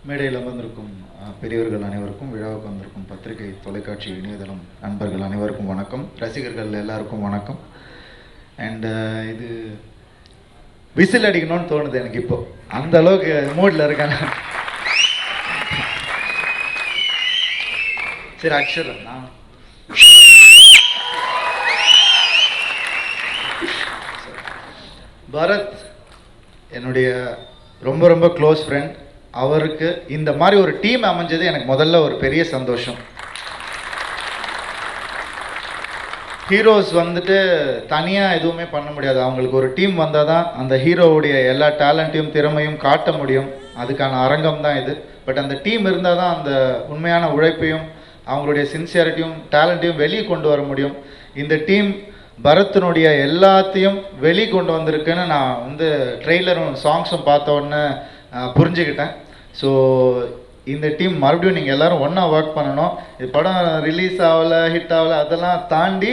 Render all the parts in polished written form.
மேடையில் அமர்ந்திருக்கும் பெரியவர்கள் அனைவருக்கும், விழாவுக்கு வந்திருக்கும் பத்திரிகை, தொலைக்காட்சி, இணையதளம் நண்பர்கள் அனைவருக்கும் வணக்கம். ரசிகர்கள் எல்லாருக்கும் வணக்கம். அண்ட் இது விசில் அடிக்கணும்னு தோணுது எனக்கு இப்போ, அந்த அளவுக்கு மூடில் இருக்கேன். சரி, அக்ஷர் நான் பரத் என்னுடைய ரொம்ப ரொம்ப க்ளோஸ் ஃப்ரெண்ட். அவருக்கு இந்த மாதிரி ஒரு டீம் அமைஞ்சது எனக்கு முதல்ல ஒரு பெரிய சந்தோஷம். ஹீரோஸ் வந்துட்டு தனியாக எதுவுமே பண்ண முடியாது, அவங்களுக்கு ஒரு டீம் வந்தால் தான் அந்த ஹீரோவுடைய எல்லா டேலண்ட்டையும் திறமையும் காட்ட முடியும். அதுக்கான அரங்கம் தான் இது. பட் அந்த டீம் இருந்தால் தான் அந்த உண்மையான உழைப்பையும் அவங்களுடைய சின்சியாரிட்டியும் டேலண்ட்டையும் வெளியே கொண்டு வர முடியும். இந்த டீம் பரத்தினுடைய எல்லாத்தையும் வெளியே கொண்டு வந்திருக்குன்னு நான் வந்து ட்ரெய்லரும் சாங்ஸும் பார்த்த உடனே புரிஞ்சுக்கிட்டேன். ஸோ இந்த டீம் மறுபடியும் நீங்கள் எல்லோரும் ஒன்றா ஒர்க் பண்ணணும். இது படம் ரிலீஸ் ஆகலை, ஹிட் ஆகலை, அதெல்லாம் தாண்டி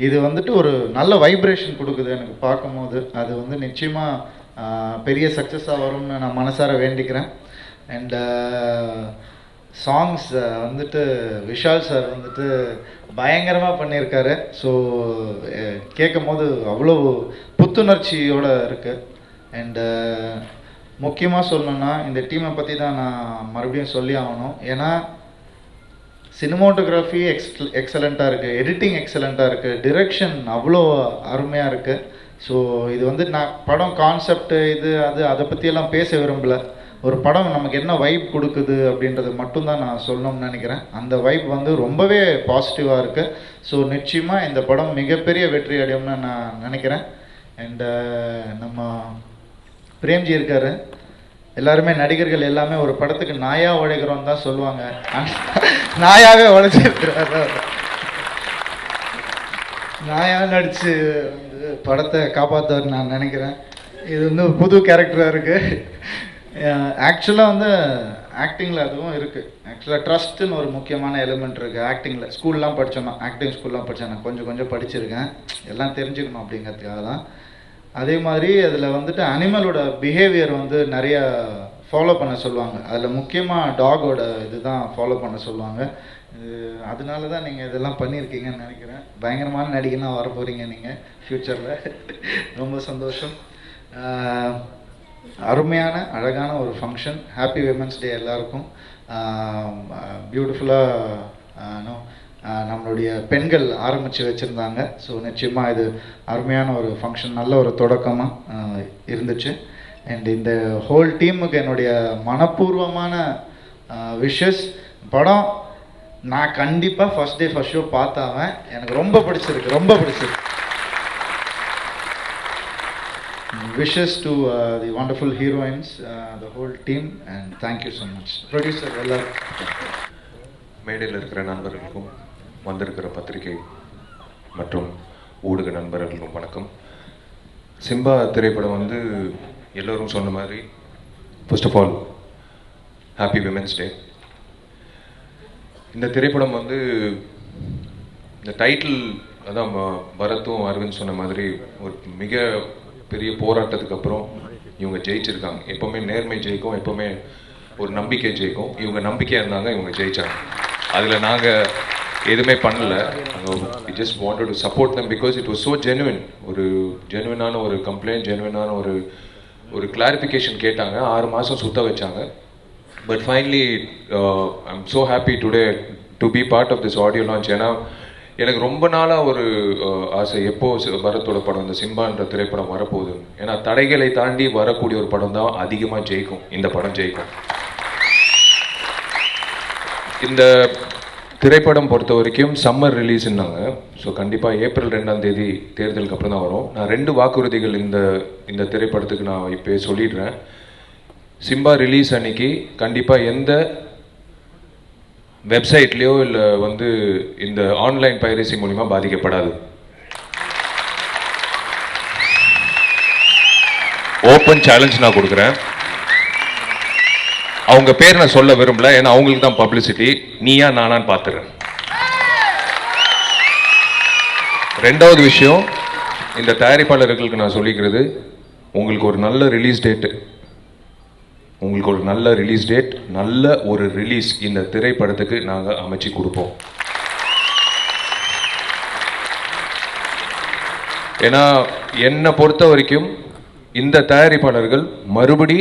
இது வந்துட்டு ஒரு நல்ல வைப்ரேஷன் கொடுக்குது எனக்கு பார்க்கும்போது. அது வந்து நிச்சயமாக பெரிய சக்ஸஸாக வரும்னு நான் மனசார வேண்டிக்கிறேன். அண்ட் சாங்ஸ் வந்துட்டு விஷால் சார் வந்துட்டு பயங்கரமாக பண்ணியிருக்காரு. ஸோ கேட்கும் போது அவ்வளோ புத்துணர்ச்சியோடு இருக்குது. அண்டு முக்கியமாக சொல்லணுன்னா இந்த டீமை பற்றி தான் நான் மறுபடியும் சொல்லி ஆகணும். ஏன்னா சினிமோட்டோகிராஃபி எக்ஸலண்ட்டாக இருக்குது, எடிட்டிங் எக்ஸலண்ட்டாக இருக்குது, டிரெக்ஷன் அவ்வளோ அருமையாக இருக்குது. ஸோ இது வந்து நான் படம் கான்செப்ட் இது அதை பற்றியெல்லாம் பேச விரும்பலை. ஒரு படம் நமக்கு என்ன வைப் கொடுக்குது அப்படின்றது மட்டும்தான் நான் சொல்லணும்னு நினைக்கிறேன். அந்த வைப் வந்து ரொம்பவே பாசிட்டிவாக இருக்குது. ஸோ நிச்சயமாக இந்த படம் மிகப்பெரிய வெற்றி அடையும்னு நான் நினைக்கிறேன். அண்டு நம்ம பிரேம்ஜி இருக்காரு. எல்லாருமே நடிகர்கள் எல்லாமே ஒரு படத்துக்கு நாயாக உழைக்கிறோன்னு தான் சொல்லுவாங்க. நாயாகவே உழைச்சிருக்கிறாரு. நாயாக நடித்து படத்தை காப்பாற்றுவார் நான் நினைக்கிறேன். இது வந்து புது கேரக்டராக இருக்குது. ஆக்சுவலாக வந்து ஆக்டிங்கில் அதுவும் இருக்குது. ஆக்சுவலாக ட்ரஸ்ட்டுன்னு ஒரு முக்கியமான எலிமெண்ட் இருக்குது ஆக்டிங்கில். ஸ்கூல்லாம் படித்தோம், ஆக்டிங் ஸ்கூல்லாம் படித்தேன், நான் கொஞ்சம் படிச்சிருக்கேன். எல்லாம் தெரிஞ்சுக்கணும் அப்படிங்கிறதுக்காக தான். அதே மாதிரி அதில் வந்துட்டு அனிமலோட பிஹேவியர் வந்து நிறைய ஃபாலோ பண்ண சொல்லுவாங்க. அதில் முக்கியமாக டாகோட இது தான் ஃபாலோ பண்ண சொல்லுவாங்க. அதனால தான் நீங்கள் இதெல்லாம் பண்ணியிருக்கீங்கன்னு நினைக்கிறேன். பயங்கரமான நடிகனாக வர போகிறீங்க நீங்கள் ஃப்யூச்சரில். ரொம்ப சந்தோஷம். அருமையான அழகான ஒரு ஃபங்க்ஷன். ஹாப்பி விமென்ஸ் டே எல்லாருக்கும். பியூட்டிஃபுல்லாக நம்மளுடைய பெண்கள் ஆரம்பித்து வச்சுருந்தாங்க. ஸோ நிச்சயமாக இது அருமையான ஒரு ஃபங்க்ஷன், நல்ல ஒரு தொடக்கமாக இருந்துச்சு. அண்ட் இந்த ஹோல் டீமுக்கு என்னுடைய மனப்பூர்வமான விஷஸ். படம் நான் கண்டிப்பாக ஃபஸ்ட் டே ஃபஸ்ட் ஷோ பார்த்தாவேன். எனக்கு ரொம்ப பிடிச்சிருக்கு. Wishes to the wonderful heroines, the whole team, and thank you so much. Producer எல்லாரும், மேடையில் இருக்கிற நண்பர்களுக்கும் வந்திருக்கிற பத்திரிகை மற்றும் ஊடக நண்பர்களுக்கும் வணக்கம். சிம்பா திரைப்படம் வந்து எல்லோரும் சொன்ன மாதிரி first of all happy women's day. இந்த திரைப்படம் வந்து இந்த டைட்டில் அதான் பரத்தும் அரவிந்த் சொன்ன மாதிரி ஒரு மிக பெரிய போராட்டத்துக்கு அப்புறம் இவங்க ஜெயிச்சிருக்காங்க. எப்போவுமே நேர்மை ஜெயிக்கும், எப்போவுமே ஒரு நம்பிக்கை ஜெயிக்கும். இவங்க நம்பிக்கையாக இருந்தாங்க, இவங்க ஜெயிச்சாங்க. அதில் நாங்கள் எதுவுமே பண்ணல. we just wanted to support them because it was so genuine. ஒரு ஜெனுவினான ஒரு கம்ப்ளைண்ட், ஜெனுவினான ஒரு கிளாரிஃபிகேஷன் கேட்டாங்க. 6 மாதம் சுத்த வச்சாங்க. But finally I am so happy today to be part of this audio launch. ஏன்னா எனக்கு ரொம்ப நாளாக ஒரு ஆசை, எப்போ பரத்தோட படம் இந்த சிம்பான்ற திரைப்படம் வரப்போகுது. ஏன்னா தடைகளை தாண்டி வரக்கூடிய ஒரு படம் தான் அதிகமாக ஜெயிக்கும். இந்த படம் ஜெயிக்கும். இந்த திரைப்படம் பொறுத்த வரைக்கும் சம்மர் ரிலீஸ்ன்னாங்க. ஸோ கண்டிப்பாக ஏப்ரல் 2ஆம் தேதி தேர்தலுக்கு அப்புறம் தான் வரும். நான் 2 வாக்குறுதிகள் இந்த திரைப்படத்துக்கு நான் இப்போ சொல்லிடுறேன். சிம்பா ரிலீஸ் அன்னைக்கு கண்டிப்பாக எந்த வெப்சைட்லேயோ இல்லை வந்து இந்த ஆன்லைன் பைரசி மூலிமா பாதிக்கப்படாது. ஓப்பன் சேலஞ்ச் நான் கொடுக்குறேன். அவங்க பேர் நான் சொல்ல விரும்பல, ஏன்னா அவங்களுக்கு தான் பப்ளிசிட்டி. நீயா நானான்னு பார்த்துறேன். 2வது விஷயம், இந்த தயாரிப்பாளர்களுக்கு நான் சொல்லிக்கிறது, உங்களுக்கு ஒரு நல்ல ரிலீஸ் டேட்டு உங்களுக்கு ஒரு நல்ல ரிலீஸ் டேட், நல்ல ஒரு ரிலீஸ் இந்த திரைப்படத்துக்கு நாங்கள் அமைச்சு கொடுப்போம். ஏன்னா என்னை பொறுத்த வரைக்கும் இந்த தயாரிப்பாளர்கள் மறுபடி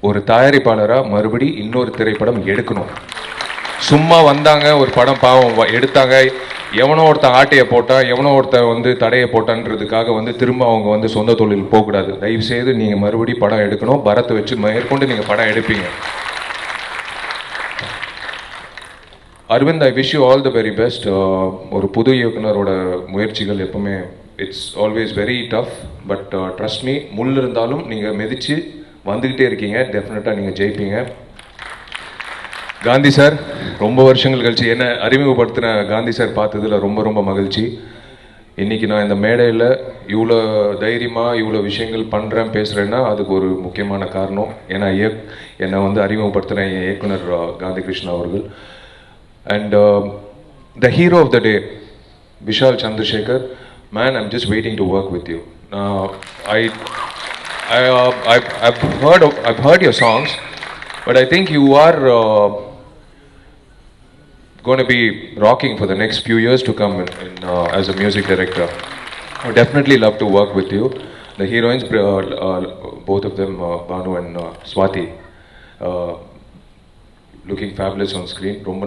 ஒரு தயாரிப்பாளராக மறுபடி இன்னொரு திரைப்படம் எடுக்கணும். சும்மா வந்தாங்க, ஒரு படம் பாவம் எடுத்தாங்க, எவனோ ஒருத்தன் ஆட்டையை போட்டான், எவனோ ஒருத்தன் வந்து தடையை போட்டான்றதுக்காக வந்து திரும்ப அவங்க வந்து சொந்த தொழில் போகக்கூடாது. தயவு செய்து நீங்கள் மறுபடி படம் எடுக்கணும். பரத்தை வச்சு மேற்கொண்டு நீங்கள் படம் எடுப்பீங்க. Aravind, I wish you all the very best. ஒரு புது இயக்குனரோட முயற்சிகள் எப்பவுமே it's always very tough, but trust me, முள் இருந்தாலும் நீங்கள் மிதித்து வந்துக்கிட்டே இருக்கீங்க. டெஃபினட்டாக நீங்கள் ஜெயிப்பீங்க. காந்தி சார், ரொம்ப வருஷங்கள் கழிச்சு என்ன அறிமுகப்படுத்தின காந்தி சார் பார்த்ததில் ரொம்ப ரொம்ப மகிழ்ச்சி. இன்றைக்கி நான் இந்த மேடையில் இவ்வளோ தைரியமாக இவ்வளோ விஷயங்கள் பண்ணுறேன் பேசுகிறேன்னா அதுக்கு ஒரு முக்கியமான காரணம். ஏன்னா என்னை வந்து அறிமுகப்படுத்தின என் இயக்குனர் காந்தி கிருஷ்ணா அவர்கள். And the hero of the day, Vishal Chandrasekhar, man, I'm just waiting to work with you. I've heard your songs, but I think you are going to be rocking for the next few years to come as a music director. I would definitely love to work with you. The heroines, both of them, Banu and Swati. Looking fabulous on screen. ரொம்ப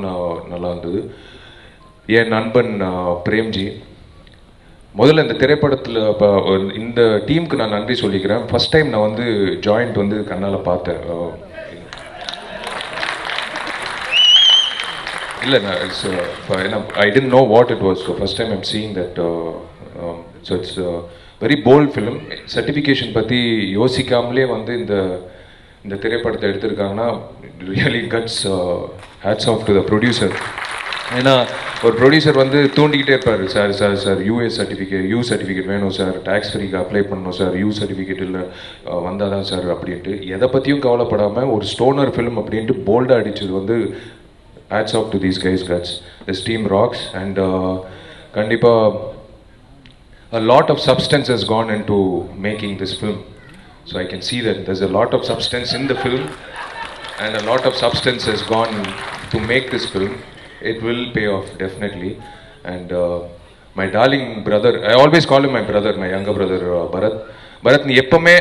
நல்லா இருந்தது. என் நண்பன் பிரேம்ஜி, முதல்ல இந்த திரைப்படத்தில் இப்போ இந்த டீமுக்கு நான் நன்றி சொல்லிக்கிறேன். ஃபஸ்ட் டைம் நான் வந்து ஜாயிண்ட் வந்து கண்ணால் பார்த்தேன். இல்லை, நான் I didn't know what it was. First time I'm seeing that. So it's very bold film. Certification பற்றி யோசிக்காமலே வந்து இந்த திரைப்படத்தை எடுத்திருக்காங்கன்னா really guts hats off to the producer. ஏன்னா ஒரு ப்ரொடியூசர் வந்து தூண்டிக்கிட்டே இருப்பார், சார் யூஎஸ் சர்டிஃபிகேட் வேணும் சார், டேக்ஸ் ஃப்ரீக்கு அப்ளை பண்ணணும் சார், சர்டிஃபிகேட் இல்லை வந்தால் தான் சார் அப்படின்ட்டு எதை பற்றியும் கவலைப்படாமல் ஒரு ஸ்டோனர் ஃபிலிம் அப்படின்ட்டு போல்டாக அடிச்சது வந்து hats off to these guys. Guts this team rocks. And கண்டிப்பாக a lot of substance has gone into making this film. So I can see that there's a lot of substance in the film and a lot of substance has gone to make this film. It will pay off definitely. And my darling brother, I always call him my brother, my younger brother, Bharat, நீ எப்பவுமே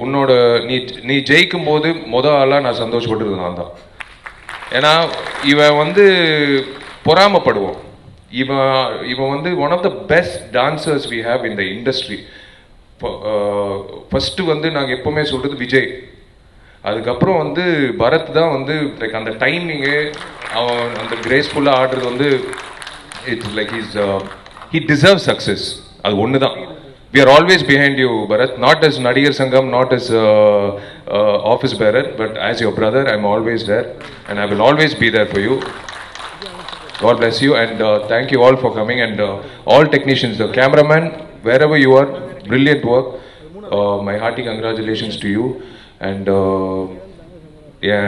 உன்னோட நீ ஜெயிக்கும் போது ஆளாக நான் சந்தோஷப்பட்டது நான் தான். ஏன்னா இவன் வந்து பொறாமப்படுவோம். இவன் வந்து one of the best dancers we have in the industry. First வந்து நாங்கள் எப்போவுமே சொல்கிறது விஜய், அதுக்கப்புறம் வந்து பரத் தான் வந்து லைக் அந்த டைமிங்கு அவன் அந்த கிரேஸ்ஃபுல்லாக ஆடுறது வந்து it's like he deserve success. அது ஒன்று தான். We are always behind you Bharath, not as Nadigar Sangam, not as office bearer, but as your brother I am always there and I will always be there for you. God bless you and thank you all for coming and all technicians, the cameraman, wherever you are, brilliant work. My hearty congratulations to you and yeah,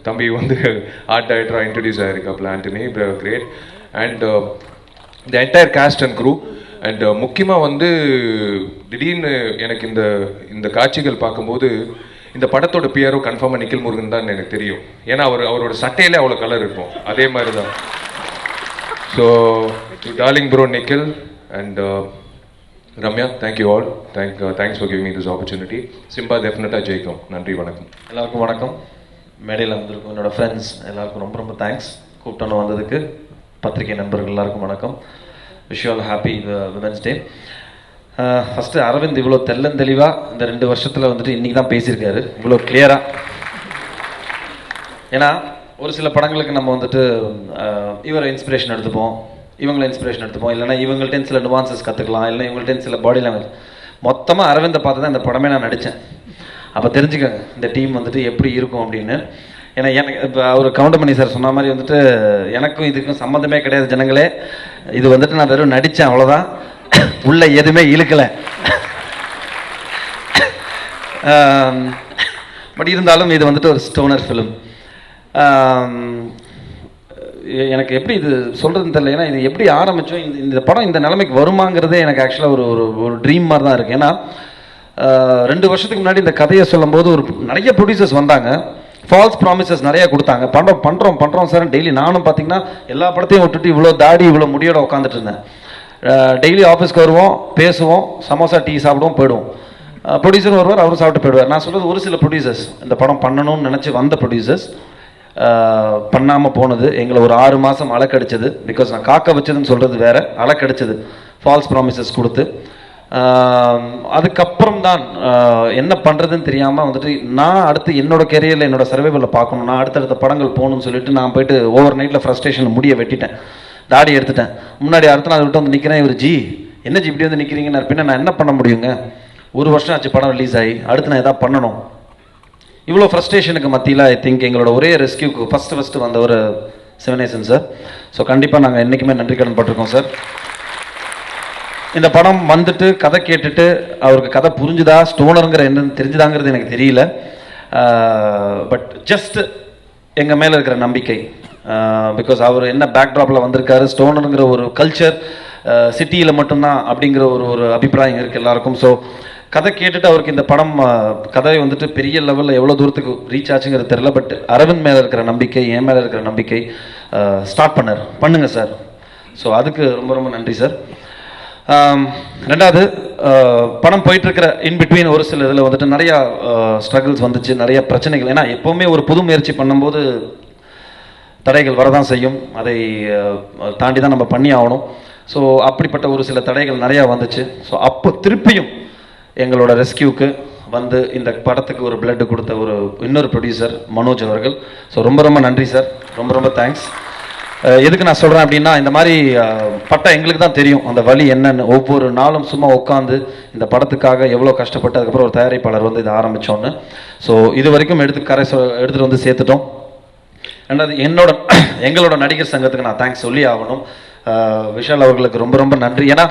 Thambi வந்து art director introduce ஆயிருக்காப்ல Antony, great, and the entire cast and crew. and முக்கியமாக வந்து திடீர்னு எனக்கு இந்த காட்சிகள் பார்க்கும்போது இந்த படத்தோட பிஆர்ஓ கன்ஃபார்மாக நிக்கில் முருகன் தான் எனக்கு தெரியும். ஏன்னா அவரோட சட்டையிலே அவ்வளோ கலர் இருக்கும். அதே மாதிரி தான். So, to darling bro Nikhil and Ramya, thank you all. Thanks for giving me this opportunity. Simba definitely ஜெயிக்கும். நன்றி, வணக்கம். எல்லாருக்கும் வணக்கம். மேடையில் வந்திருக்கும் என்னோடய ஃப்ரெண்ட்ஸ் எல்லாருக்கும் ரொம்ப ரொம்ப தேங்க்ஸ். கூப்பிட்டோன்னு வந்ததுக்கு பத்திரிகை நண்பர்கள் எல்லாருக்கும் வணக்கம். Wish you all happy women's day. First Aravind இவ்வளோ தெளிவாக இந்த 2 வருஷத்தில் வந்துட்டு இன்றைக்கி தான் பேசியிருக்காரு, இவ்வளோ கிளியராக. ஏன்னா ஒரு சில படங்களுக்கு நம்ம வந்துட்டு இவரை இன்ஸ்பிரேஷன் எடுத்துப்போம், இவங்களை இன்ஸ்பிரேஷன் எடுத்துப்போம், இல்லைனா இவங்கள்ட்ட சில நுவான்சஸ் கற்றுக்கலாம், இல்லை இவங்கள்ட்ட சில பாடி லாங்குவேஜ். மொத்தமாக அரவிந்தை பார்த்து தான் இந்த படமே நான் நடித்தேன். அப்போ தெரிஞ்சுக்கங்க இந்த டீம் வந்துட்டு எப்படி இருக்கும் அப்படின்னு. ஏன்னா எனக்கு இப்போ அவர் கவுண்டமணி சார் சொன்ன மாதிரி வந்துட்டு எனக்கும் இதுக்கும் சம்மந்தமே கிடையாது ஜனங்களே. இது வந்துட்டு நான் வெறும் நடித்தேன், அவ்வளோதான். உள்ள எதுவுமே இழுக்கலை. பட் இருந்தாலும் இது வந்துட்டு ஒரு ஸ்டோனர் ஃபிலிம். எனக்கு எப்படி இது சொல்கிறதுன்னு தெரியல. ஏன்னா இது எப்படி ஆரம்பித்தோம், இந்த படம் இந்த நிலைமைக்கு வருமாங்கிறதே எனக்கு ஆக்சுவலாக ஒரு ட்ரீம் மாதிரி தான் இருக்குது. ஏன்னா 2 வருஷத்துக்கு முன்னாடி இந்த கதையை சொல்லும்போது நிறைய ப்ரொடியூசர்ஸ் வந்தாங்க, ஃபால்ஸ் ப்ராமிசஸ் நிறைய கொடுத்தாங்க. பண்ணுறோம் சார். டெய்லி நானும் பார்த்தீங்கன்னா எல்லா படத்தையும் விட்டுட்டு இவ்வளோ தாடி இவ்வளோ முடியோட உட்காந்துட்டு இருந்தேன். டெய்லி ஆஃபீஸ்க்கு வருவோம், பேசுவோம், சமோசா டீ சாப்பிடுவோம், போயிடுவோம். ப்ரொடியூசர் வருவார், அவரும் சாப்பிட்டு போயிடுவார். நான் சொல்கிறது ஒரு சில ப்ரொடியூசர்ஸ், இந்த படம் பண்ணணும்னு நினச்சி வந்த ப்ரொடியூசர்ஸ் பண்ணாமல் போனது எங்களை ஒரு 6 மாதம் அலக்கடிச்சது. பிகாஸ் நான் காக்க வச்சதுன்னு சொல்கிறது வேற, அலக்கடிச்சது ஃபால்ஸ் ப்ராமிசஸ் கொடுத்து. அதுக்கப்புறம் தான் என்ன பண்ணுறதுன்னு தெரியாமல் வந்துட்டு நான் அடுத்து என்னோட கெரியரில் என்னோட சர்வைவலில் பார்க்கணும், நான் அடுத்தடுத்த படங்கள் போகணும்னு சொல்லிட்டு நான் போயிட்டு ஓவர் நைட்டில் ஃப்ரஸ்ட்ரேஷனில் முடிய வெட்டிட்டேன், தாடி எடுத்துட்டேன். முன்னாடி அடுத்த நாள் விட்டு வந்து நிற்கிறேன், இவர் ஜி என்ன ஜி இப்படி வந்து நிற்கிறீங்கன்னு. பின்ன நான் என்ன பண்ண முடியுங்க, 1 வருஷம் ஆச்சு படம் ரிலீஸ் ஆகி, அடுத்து நான் எதாவது பண்ணணும். இவ்வளோ ஃப்ரஸ்ட்ரேஷனுக்கு மத்தியில் ஐ திங்க் எங்களோட ஒரே ரெஸ்கியூக்கு ஃபஸ்ட்டு வந்த ஒரு சிவனேசன் சார். ஸோ கண்டிப்பாக நாங்கள் என்றைக்குமே நன்றி கடன் பட்டிருக்கோம் சார். இந்த படம் வந்துட்டு கதை கேட்டுட்டு அவருக்கு கதை புரிஞ்சுதா, ஸ்டோனருங்கிற என்னன்னு தெரிஞ்சுதாங்கிறது எனக்கு தெரியல. பட் ஜஸ்ட் எங்கள் மேலே இருக்கிற நம்பிக்கை, பிகாஸ் அவர் என்ன பேக்ட்ராப்பில் வந்திருக்காரு, ஸ்டோனருங்கிற ஒரு கல்ச்சர் சிட்டியில் மட்டும்தான் அப்படிங்கிற ஒரு அபிப்பிராயம் இருக்குது எல்லாருக்கும். ஸோ கதை கேட்டுட்டு அவருக்கு இந்த படம் கதை வந்துட்டு பெரிய லெவலில் எவ்வளோ தூரத்துக்கு ரீச் ஆச்சுங்கிறது தெரியல. பட் அரவிந்த் மேலே இருக்கிற நம்பிக்கை, என் மேலே இருக்கிற நம்பிக்கை, ஸ்டார்ட் பண்ணுங்க சார். ஸோ அதுக்கு ரொம்ப ரொம்ப நன்றி சார். ரெண்டாவது, படம் போயிட்டுருக்கிற இன்பிட்வீன் ஒரு சில இதில் வந்துட்டு நிறையா ஸ்ட்ரகிள்ஸ் வந்துச்சு, நிறைய பிரச்சனைகள். ஏன்னா எப்போவுமே ஒரு புது முயற்சி பண்ணும்போது தடைகள் வரதான் செய்யும், அதை தாண்டி தான் நம்ம பண்ணி ஆகணும். ஸோ அப்படிப்பட்ட ஒரு சில தடைகள் நிறையா வந்துச்சு. ஸோ அப்போ திருப்பியும் எங்களோட ரெஸ்கியூக்கு வந்து இந்த படத்துக்கு ஒரு பிளட் கொடுத்த இன்னொரு ப்ரொடியூசர் மனோஜ் அவர்கள். ஸோ ரொம்ப ரொம்ப நன்றி சார், ரொம்ப ரொம்ப தேங்க்ஸ். எதுக்கு நான் சொல்கிறேன் அப்படின்னா, இந்த மாதிரி பட்டம் எங்களுக்கு தான் தெரியும் அந்த வழி என்னன்னு. ஒவ்வொரு நாளும் சும்மா உட்காந்து இந்த படத்துக்காக எவ்வளோ கஷ்டப்பட்டு அதுக்கப்புறம் ஒரு தயாரிப்பாளர் வந்து இதை ஆரம்பித்தோன்னு. ஸோ இது வரைக்கும் எடுத்துகிட்டு வந்து சேர்த்துட்டோம். ரெண்டாவது, எங்களோட நடிகர் சங்கத்துக்கு நான் தேங்க்ஸ் சொல்லி ஆகணும். விஷால் அவர்களுக்கு ரொம்ப ரொம்ப நன்றி. ஏன்னா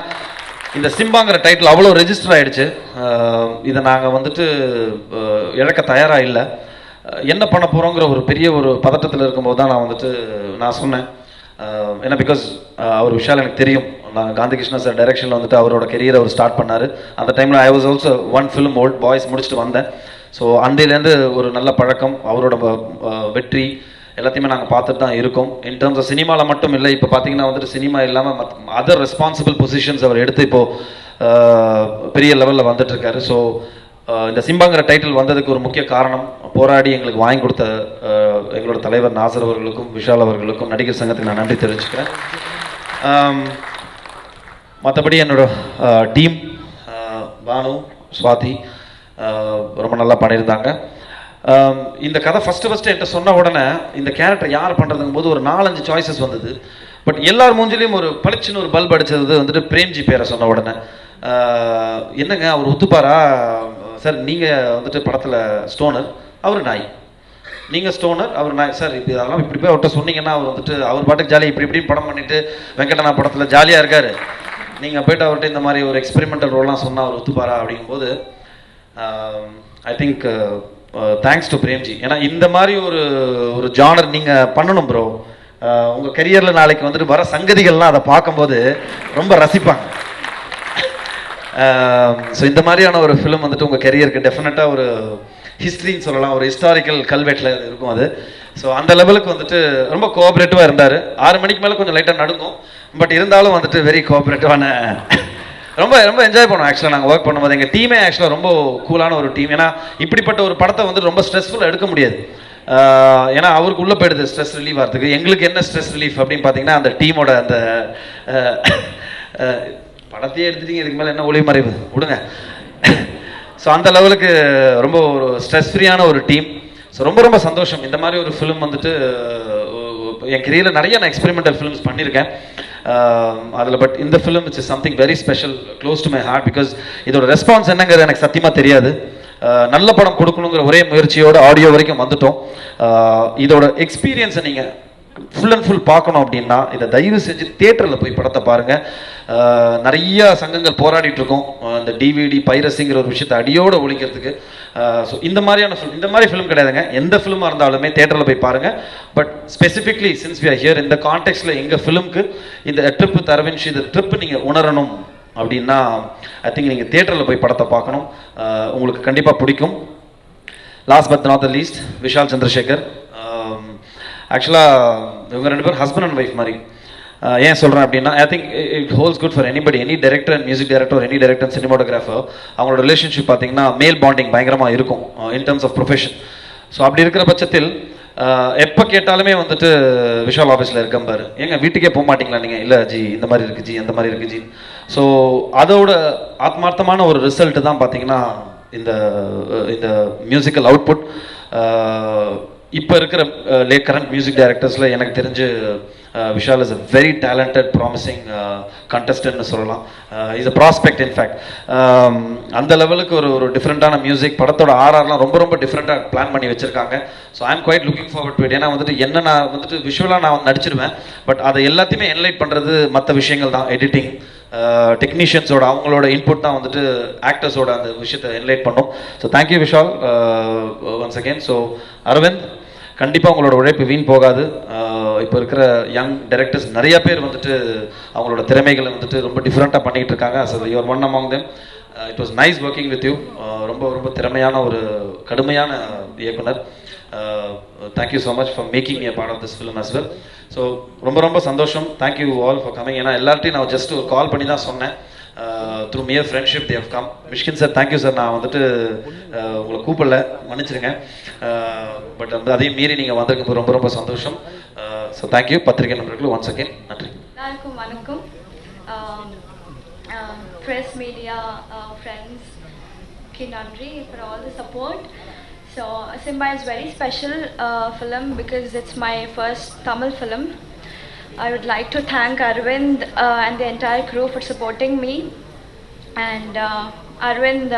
இந்த சிம்பாங்கிற டைட்டில் அவ்வளோ ரெஜிஸ்டர் ஆகிடுச்சு. இதை நாங்கள் வந்துட்டு இழக்க தயாராக இல்லை. என்ன பண்ண போகிறோங்கிற ஒரு பெரிய ஒரு பதட்டத்தில் இருக்கும்போது தான் நான் சொன்னேன். ஏன்னா பிகாஸ் அவர் விஷால் எனக்கு தெரியும். நான் காந்தி கிருஷ்ணா சார் டைரக்ஷனில் வந்துட்டு அவரோட கெரியரை அவர் ஸ்டார்ட் பண்ணார். அந்த டைமில் I was also 1 film old, Boys முடிச்சுட்டு வந்தேன். ஸோ அன்றையிலேருந்து ஒரு நல்ல பழக்கம், அவரோட வெற்றி எல்லாத்தையுமே நாங்கள் பார்த்துட்டு தான் இருக்கோம். இன் டர்ம்ஸ் ஆஃப் சினிமாவில் மட்டும் இல்லை, இப்போ பார்த்தீங்கன்னா வந்துட்டு சினிமா இல்லாமல் அதர் ரெஸ்பான்சிபிள் பொசிஷன்ஸ் அவர் எடுத்து இப்போது பெரிய லெவலில் வந்துட்டுருக்காரு. ஸோ இந்த சிம்பாங்கிற டைட்டில் வந்ததுக்கு ஒரு முக்கிய காரணம், போராடி எங்களுக்கு வாங்கி கொடுத்த எங்களோட தலைவர் நாசர் அவர்களுக்கும் விஷால் அவர்களுக்கும் நடிகர் சங்கத்துக்கு நான் நன்றி தெரிவிச்சுக்கிறேன். மற்றபடி என்னோட டீம் பானு, ஸ்வாதி ரொம்ப நல்லா பண்ணியிருந்தாங்க. இந்த கதை ஃபஸ்ட்டு என்கிட்ட சொன்ன உடனே இந்த கேரக்டர் யார் பண்ணுறதுங்கும் போது ஒரு 4-5 சாய்ஸஸ் வந்தது. பட் எல்லார் மூஞ்சிலையும் ஒரு பளிச்சுன்னு ஒரு பல்ப் அடித்தது வந்துட்டு பிரேம்ஜி பேரை சொன்ன உடனே, என்னங்க அவர் ஒத்துப்பாரா சார், நீங்கள் வந்துட்டு படத்தில் ஸ்டோனர், அவர் நாய், நீங்கள் ஸ்டோனர், அவர் நாய் சார், இப்படி அதெல்லாம் இப்படி போய் அவர்கிட்ட சொன்னீங்கன்னா அவர் வந்துட்டு அவர் பாட்டுக்கு ஜாலியாக இப்படின்னு படம் பண்ணிவிட்டு வெங்கடனா படத்தில் ஜாலியாக இருக்கார், நீங்கள் போய்ட்டு அவர்கிட்ட இந்த மாதிரி ஒரு எக்ஸ்பெரிமெண்டல் ரோல்லாம் சொன்னால் அவர் ஒத்துப்பாரா அப்படிங்கும்போது I think thanks to Premji. ஏன்னா இந்த மாதிரி ஒரு ஜானர் நீங்கள் பண்ணணும் ப்ரோ. உங்கள் கெரியரில் நாளைக்கு வந்துட்டு வர சங்கதிகள்லாம் அதை பார்க்கும்போது ரொம்ப ரசிப்பாங்க. ஸோ இந்த மாதிரியான ஒரு ஃபிலிம் வந்துட்டு உங்கள் கெரியருக்கு டெஃபினட்டாக ஒரு ஹிஸ்ட்ரின்னு சொல்லலாம், ஒரு ஹிஸ்டாரிக்கல் கல்வெட்டில் இருக்கும் அது. ஸோ அந்த லெவலுக்கு வந்துட்டு ரொம்ப கோஆப்ரேட்டிவாக இருந்தார். 6 மணிக்கு மேலே கொஞ்சம் லைட்டாக நடுங்கும், பட் இருந்தாலும் வந்துட்டு வெரி கோஆப்ரேட்டிவான, ரொம்ப ரொம்ப என்ஜாய் பண்ணோம். ஆக்சுவலாக நாங்கள் ஒர்க் பண்ணும்போது எங்கள் டீமே ஆக்சுவலாக ரொம்ப கூலான ஒரு டீம். ஏன்னா இப்படிப்பட்ட ஒரு படத்தை வந்து ரொம்ப ஸ்ட்ரெஸ்ஃபுல்லாக எடுக்க முடியாது. ஏன்னா அவருக்கு உள்ளே போயிடுது ஸ்ட்ரெஸ் ரிலீஃப் ஆகிறதுக்கு. எங்களுக்கு என்ன ஸ்ட்ரெஸ் ரிலீஃப் அப்படின்னு பார்த்தீங்கன்னா, அந்த டீமோட அந்த படத்தையே எடுத்துட்டீங்க, இதுக்கு மேலே என்ன ஒளிமறைவு விடுங்க. ஸோ அந்த லெவலுக்கு ரொம்ப ஒரு ஸ்ட்ரெஸ் ஃப்ரீயான ஒரு டீம். ஸோ ரொம்ப ரொம்ப சந்தோஷம். இந்த மாதிரி ஒரு ஃபிலிம் வந்துட்டு என் கெரியரில் நிறைய நான் எக்ஸ்பெரிமெண்டல் ஃபிலிம்ஸ் பண்ணியிருக்கேன் அதில். பட் இந்த film it's something very special, close to my heart. Because இதோட ரெஸ்பான்ஸ் என்னங்கிறது எனக்கு சத்தியமாக தெரியாது. நல்ல படம் கொடுக்கணுங்கிற ஒரே முயற்சியோட ஆடியோ வரைக்கும் வந்துட்டோம். இதோட எக்ஸ்பீரியன்ஸை நீங்கள் ஃபுல் அண்ட் ஃபுல் பார்க்கணும் அப்படின்னா இதை தயவு செஞ்சு தியேட்டரில் போய் படத்தை பாருங்கள். நிறைய சங்கங்கள் போராடிட்டு இருக்கோம் இந்த டிவிடி பைரசிங்கிற ஒரு விஷயத்தை அடியோடு ஒழிக்கிறதுக்கு. ஸோ இந்த மாதிரி ஃபிலிம் கிடையாதுங்க, எந்த ஃபிலிமாக இருந்தாலுமே தியேட்டரில் போய் பாருங்கள். But specifically since we are here இந்த கான்டெக்ட்ல எங்கள் ஃபிலிம்க்கு இந்த ட்ரிப்பு தரவின்ஷி, இந்த ட்ரிப்பு நீங்கள் உணரணும் அப்படின்னா ஐ திங்க் நீங்கள் தியேட்டரில் போய் படத்தை பார்க்கணும். உங்களுக்கு கண்டிப்பாக பிடிக்கும். Last but not the least, Vishal Chandrasekhar. ஆக்சுவலாக இவங்க 2 பேரும் ஹஸ்பண்ட் அண்ட் ஒய்ஃப் மாதிரி. ஏன் சொல்கிறேன் அப்படின்னா, I think it holds good for anybody, any director and music director, any director and cinematographer. அவங்களோட ரிலேஷன்ஷிப் பார்த்தீங்கன்னா மேல் பாண்டிங் பயங்கரமாக இருக்கும் in terms of profession. So அப்படி இருக்கிற பட்சத்தில் எப்போ கேட்டாலுமே வந்துட்டு விஷால் ஆஃபீஸில் இருக்கேன் பாரு, ஏங்க வீட்டுக்கே போக மாட்டீங்களா நீங்கள்? இல்லை ஜி, இந்த மாதிரி இருக்குது ஜி, அந்த மாதிரி இருக்குது ஜி. ஸோ அதோட ஆத்மார்த்தமான ஒரு ரிசல்ட்டு தான் பார்த்தீங்கன்னா இந்த இந்த மியூசிக்கல் அவுட்புட். இப்போ இருக்கிற கரண்ட் மியூசிக் டைரக்டர்ஸில் எனக்கு தெரிஞ்சு Vishal is a very talented promising கண்டஸ்டன்ட்னு சொல்லலாம். Is a prospect in fact. அந்த லெவலுக்கு ஒரு டிஃப்ரெண்ட்டான மியூசிக், படத்தோட ஆர்ஆர்லாம் ரொம்ப ரொம்ப டிஃப்ரெண்ட்டாக பிளான் பண்ணி வச்சுருக்காங்க. So I am quite looking forward to it. ஏன்னா வந்துட்டு என்ன நான் வந்துட்டு விஷுவலாக நான் நடிச்சிருவேன், பட் அதை எல்லாத்தையுமே என்லைட் பண்ணுறது மற்ற விஷயங்கள் தான். எடிட்டிங், டெக்னீஷியன்ஸோட அவங்களோட இன்புட் தான் வந்துட்டு ஆக்டர்ஸோட அந்த விஷயத்தை என்லைட் பண்ணோம். So thank you Vishal once again. So Aravind, கண்டிப்பாக உங்களோட உழைப்பு வீண் போகாது. இப்போ இருக்கிற யங் டைரக்டர்ஸ் நிறைய பேர் வந்துட்டு அவங்களோட திறமைகளை வந்துட்டு ரொம்ப டிஃப்ரெண்ட்டாக பண்ணிகிட்டு இருக்காங்க. So you are one among them. It was nice working with you. ரொம்ப ரொம்ப திறமையான ஒரு கடுமையான இயக்குனர். Thank you so much for making me a part of this film as well. So ரொம்ப ரொம்ப சந்தோஷம். Thank you all for coming. ஏன்னா எல்லார்ட்டையும் நான் ஜஸ்ட் ஒரு கால் பண்ணி தான் சொன்னேன். Through mere friendship they have come. Mysskin sir, thank you sir. நான் வந்துட்டு உங்களை கூப்பிடல, மன்னிச்சிருங்க. பட் வந்து அதையும் மீறி நீங்கள் வந்திருக்கும் ரொம்ப ரொம்ப சந்தோஷம். So thank you. பத்திரிகை நண்பர்கள் ஒன்ஸ் அகேன் நன்றி. எல்லாருக்கும் வணக்கம். ப்ரெஸ் மீடியா ஃப்ரெண்ட்ஸ்க்கு நன்றி for all the support. So Simba is very special film because it's my first Tamil film. I would like to thank Arvind and the entire crew for supporting me. And Arvind,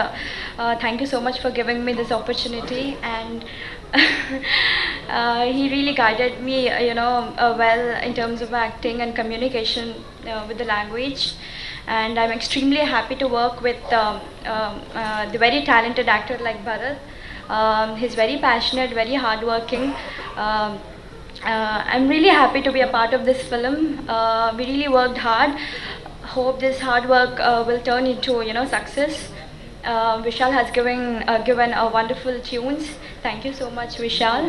thank you so much for giving me this opportunity. And he really guided me, well in terms of acting and communication with the language. And I'm extremely happy to work with the very talented actor like Bharat. He's very passionate, very hardworking. I'm really happy to be a part of this film. We really worked hard. Hope this hard work will turn into success. Vishal has given a wonderful tunes. Thank you so much, Vishal.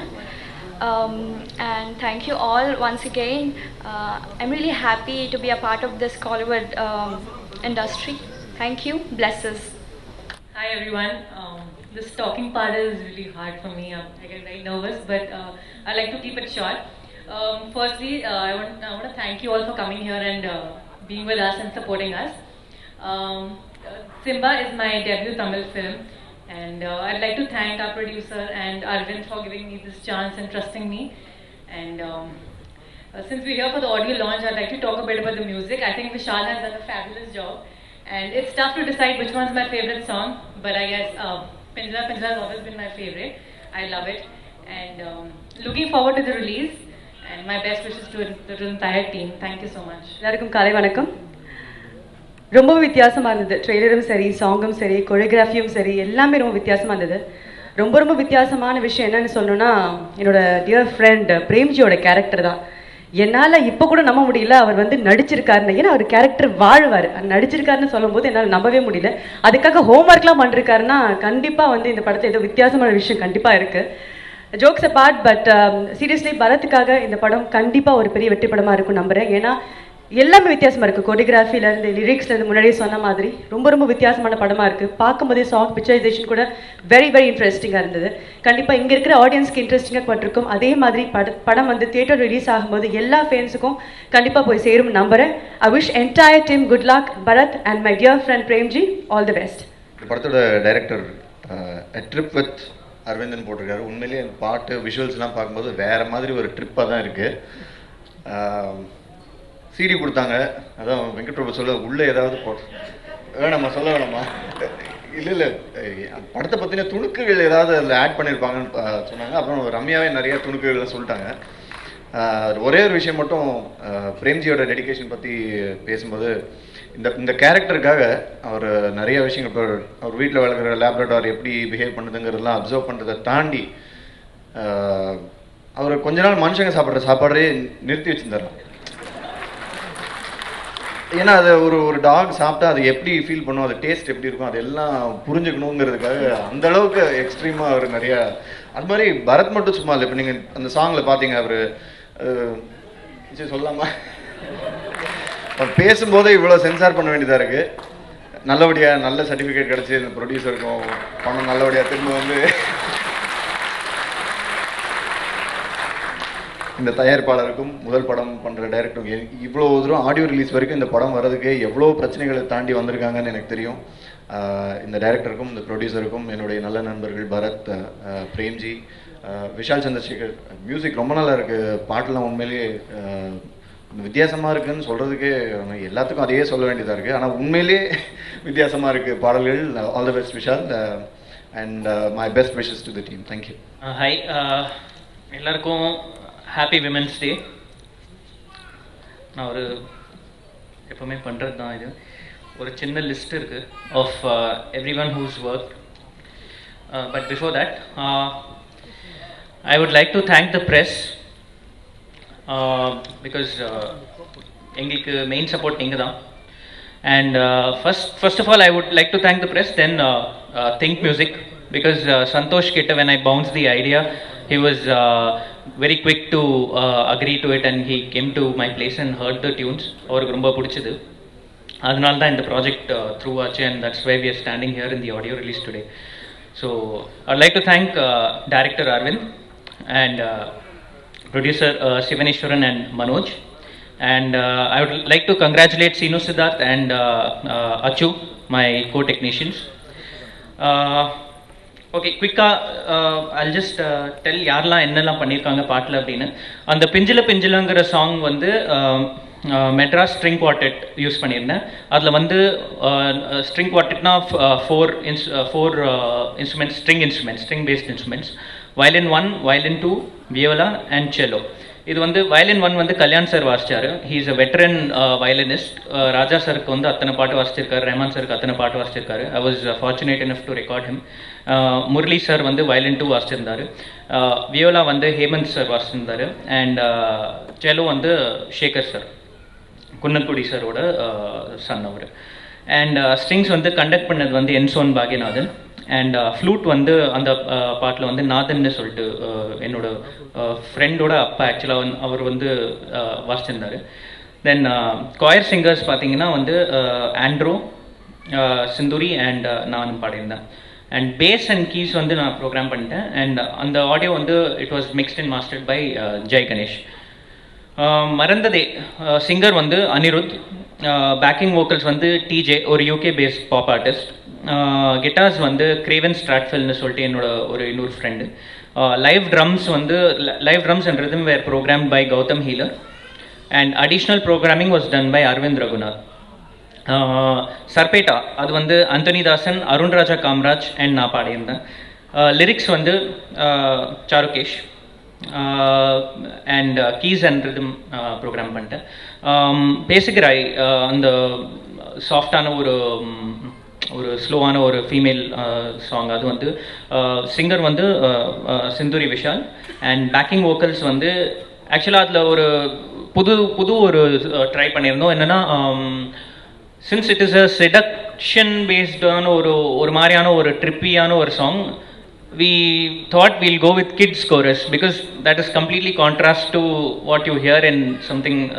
And thank you all once again. I'm really happy to be a part of this Kollywood industry. Thank you. Blesses. Hi everyone. This talking part is really hard for me. I get very nervous, but I like to keep it short. Firstly, I want to thank you all for coming here and being with us and supporting us. Simba is my debut Tamil film, and I'd like to thank our producer and Arvind for giving me this chance and trusting me. And since we're here for the audio launch, I'd like to talk a bit about the music. I think Vishal has done a fabulous job, and it's tough to decide which one's my favorite song, but I guess Pinjara Pinjara has always been my favorite. I love it, and looking forward to the release, and my best wishes to the entire team. Thank you so much. எல்லாருக்கும் காலை வணக்கம். ரொம்ப வித்தியாசமாக இருந்தது. ட்ரெய்லரும் சரி, சாங்கும் சரி, கொரியோகிராஃபியும் சரி, எல்லாமே ரொம்ப வித்தியாசமாக இருந்தது. ரொம்ப ரொம்ப வித்தியாசமான விஷயம் என்னன்னு சொல்லணும்னா, என்னோட டியர் ஃப்ரெண்ட் பிரேம்ஜியோட கேரக்டர் தான். என்னால் இப்போ கூட நம்ப முடியல அவர் வந்து நடிச்சிருக்காருன்னு. ஏன்னா அவர் கேரக்டர் வாழ்வார், நடிச்சிருக்காருன்னு சொல்லும்போது என்னால் நம்பவே முடியல. அதுக்காக ஹோம்ஒர்க்லாம் பண்ணிருக்காருன்னா கண்டிப்பாக வந்து இந்த படத்தில் ஏதோ வித்தியாசமான விஷயம் கண்டிப்பாக இருக்குது. ஜோக்ஸ் அபார்ட், பட் சீரியஸ்லி பரத்துக்காக இந்த படம் கண்டிப்பாக ஒரு பெரிய வெற்றி படமாக இருக்கும் நம்புகிறேன். ஏன்னா எல்லாமே வித்தியாசமாக இருக்குது. கொரியோகிராஃபிலேருந்து லிரிக்ஸ்லேருந்து முன்னாடியே சொன்ன மாதிரி ரொம்ப ரொம்ப வித்தியாசமான படமாக இருக்குது. பார்க்கும்போதே சாங் பிக்சரைசேஷன் கூட வெரி வெரி இன்ட்ரெஸ்டிங்காக இருந்தது. கண்டிப்பாக இங்கே இருக்கிற ஆடியன்ஸ்க்கு இன்ட்ரெஸ்டிங்காக பட்டிருக்கும். அதே மாதிரி படம் வந்து தியேட்டர் ரிலீஸ் ஆகும்போது எல்லா ஃபேன்ஸுக்கும் கண்டிப்பாக போய் சேரும் நம்புகிறேன். I wish entire team good luck. Bharath and my dear friend Premji, all the best. இந்த படத்தோட டைரக்டர் ட்ரிப் வித் அரவிந்தன் போட்டிருக்காரு. உண்மையிலேயே அந்த பாட்டு விஷுவல்ஸ்லாம் பார்க்கும்போது வேறு மாதிரி ஒரு ட்ரிப்பாக தான் இருக்குது. சிடி கொடுத்தாங்க, அதான் வெங்கட் பிரபு சொல்ல உள்ளே ஏதாவது வேணாமா சொல்ல வேணாமா? இல்லை படத்தை பற்றின துணுக்குகள் ஏதாவது அதில் ஆட் பண்ணியிருப்பாங்கன்னு சொன்னாங்க. அப்புறம் ரம்யாவே நிறைய துணுக்குகள்லாம் சொல்லிட்டாங்க. ஒரே ஒரு விஷயம் மட்டும், பிரேம்ஜியோட டெடிகேஷன் பற்றி பேசும்போது இந்த கேரக்டருக்காக அவர் நிறைய விஷயங்கள், இப்போ அவர் வீட்டில் வளர்க்குற லேப்ரடார் எப்படி பிஹேவ் பண்ணுதுங்கிறதெல்லாம் அப்சர்வ் பண்ணுறதை தாண்டி அவர் கொஞ்ச நாள் மனுஷங்க சாப்பிட்ற சாப்பாடே நிறுத்தி வச்சுருந்தார். ஏன்னா அது ஒரு டாக் சாப்பிட்டா அது எப்படி ஃபீல் பண்ணும், அது டேஸ்ட் எப்படி இருக்கும், அதெல்லாம் புரிஞ்சுக்கணுங்கிறதுக்காக அந்த அளவுக்கு எக்ஸ்ட்ரீமாக அவர் நிறையா. அது மாதிரி பரத் மட்டும் சும்மா இல்லை. இப்போ நீங்கள் அந்த சாங்கில் பார்த்தீங்க, அவர் சரி சொல்லாமா, அவர் பேசும்போதே இவ்வளோ சென்சார் பண்ண வேண்டியதாக இருக்குது. நல்லபடியாக நல்ல சர்டிஃபிகேட் கிடச்சி இந்த ப்ரொடியூசருக்கும் பணம் நல்லபடியாக திரும்ப வந்து இந்த தயாரிப்பாளருக்கும் முதல் படம் பண்ணுற டைரக்டருக்கும் இவ்வளோ தூரம் ஆடியோ ரிலீஸ் வரைக்கும் இந்த படம் வர்றதுக்கு எவ்வளோ பிரச்சனைகளை தாண்டி வந்திருக்காங்கன்னு எனக்கு தெரியும். இந்த டைரக்டருக்கும் இந்த ப்ரொடியூசருக்கும் என்னுடைய நல்ல நண்பர்கள் பரத், பிரேம்ஜி, விஷால் சந்திரசேகர். மியூசிக் ரொம்ப நல்லா இருக்குது, பாட்டெலாம் உண்மையிலேயே வித்தியாசமாக இருக்குதுன்னு சொல்கிறதுக்கே எல்லாத்துக்கும் அதையே சொல்ல வேண்டியதாக இருக்குது. ஆனால் உண்மையிலேயே வித்தியாசமாக இருக்குது பாடல்கள். All the best Vishal, and my best wishes to the team. Thank you. Hi, எல்லாருக்கும் ஹாப்பி விமென்ஸ் டே. நான் எப்போவுமே பண்ணுறது தான் இது. ஒரு சின்ன லிஸ்ட் இருக்குது of everyone whose work. But before that I would like to thank the press, because எங்களுக்கு மெயின் சப்போர்ட் நீங்கள் தான். And first of all I would like to thank the press, then Think Music, because Santosh Kitta, when I bounced the idea, he was very quick to agree to it, and he came to my place and heard the tunes. அவருக்கு ரொம்ப பிடிச்சது, அதனால தான் இந்த project through ஆச்சு, and that's why we are standing here in the audio release today. So I'd like to thank director Arvind and producer Sivaneshwaran and Manoj, and I would like to congratulate Sinu Siddharth and Achu, my co-technicians. Okay, குயிக்காக I'll just tell யாரெல்லாம் என்னெல்லாம் பண்ணியிருக்காங்க பாட்டில் அப்படின்னு. அந்த பிஞ்சிலங்கிற song வந்து Madras string quartet use பண்ணியிருந்தேன். அதில் வந்து ஸ்ட்ரிங் குவார்டெட்னா 4 instruments, string based instruments. Violin 1, violin 2, viola and cello. இது வந்து வயலின் 1 வந்து கல்யாண் சார் வாசிச்சார். He is a veteran violinist. Raja சாருக்கு வந்து அத்தனை பாட்டு வாசிச்சிருக்காரு, ரஹ்மான் சாருக்கு அத்தனை பாட்டு வாசிச்சிருக்காரு. I was fortunate enough to record him. Murali sir வந்து வயலின் 2 வாசிச்சிருந்தார். வியோலா வந்து ஹேமந்த் சார் வாசிச்சிருந்தார். அண்ட் செல்லோ வந்து ஷேகர் சார், குன்னக்குடி சாரோட சன் அவர். அண்ட் ஸ்ட்ரிங்ஸ் வந்து கண்டக்ட் பண்ணது வந்து என்சோன் பாக்யநாதன். அண்ட் ஃப்ளூட் வந்து அந்த பாட்டில் வந்து நாதன்னு சொல்லிட்டு என்னோட ஃப்ரெண்டோட அப்பா ஆக்சுவலாக அவர் வந்து வாசிச்சிருந்தார். தென் கொயர் சிங்கர்ஸ் பார்த்தீங்கன்னா வந்து ஆண்ட்ரோ, சிந்துரி அண்ட் நானும் பாடியிருந்தேன். அண்ட் பேஸ் அண்ட் கீஸ் வந்து நான் ப்ரோக்ராம் பண்ணிட்டேன். அண்ட் அந்த ஆடியோ வந்து it was mixed and mastered by Jai Ganesh. மறந்ததே சிங்கர் வந்து அனிருத். பேக்கிங் வோக்கல்ஸ் வந்து டிஜே, ஒரு UK based pop artist. Guitars வந்து கிரேவன் ஸ்ட்ராட்ஃபெல்னு சொல்லிட்டு என்னோட இன்னொரு friend. Live drums and rhythm were program by Gautham ஹீலர். And additional programming was done by Aravind Raghunath. Sarpatta அது வந்து அந்தோனிதாசன், அருண்ராஜா காமராஜ் அண்ட் நான் பாடியிருந்தேன். லிரிக்ஸ் வந்து Charukesh. And keys and rhythm program பண்ணிட்டேன். பேசிக் ராய் அந்த சாஃப்டான ஒரு ஸ்லோவான ஒரு ஃபீமேல் சாங், அது வந்து சிங்கர் வந்து Sinduri Vishal. And backing vocals வந்து ஆக்சுவலாக அதில் ஒரு புது ஒரு ட்ரை பண்ணியிருந்தோம். என்னென்னா, since it is a seduction பேஸ்டான ஒரு மாதிரியான ஒரு ட்ரிப்பியான ஒரு song, we thought we'll go with kids chorus because that is completely contrast to what you hear in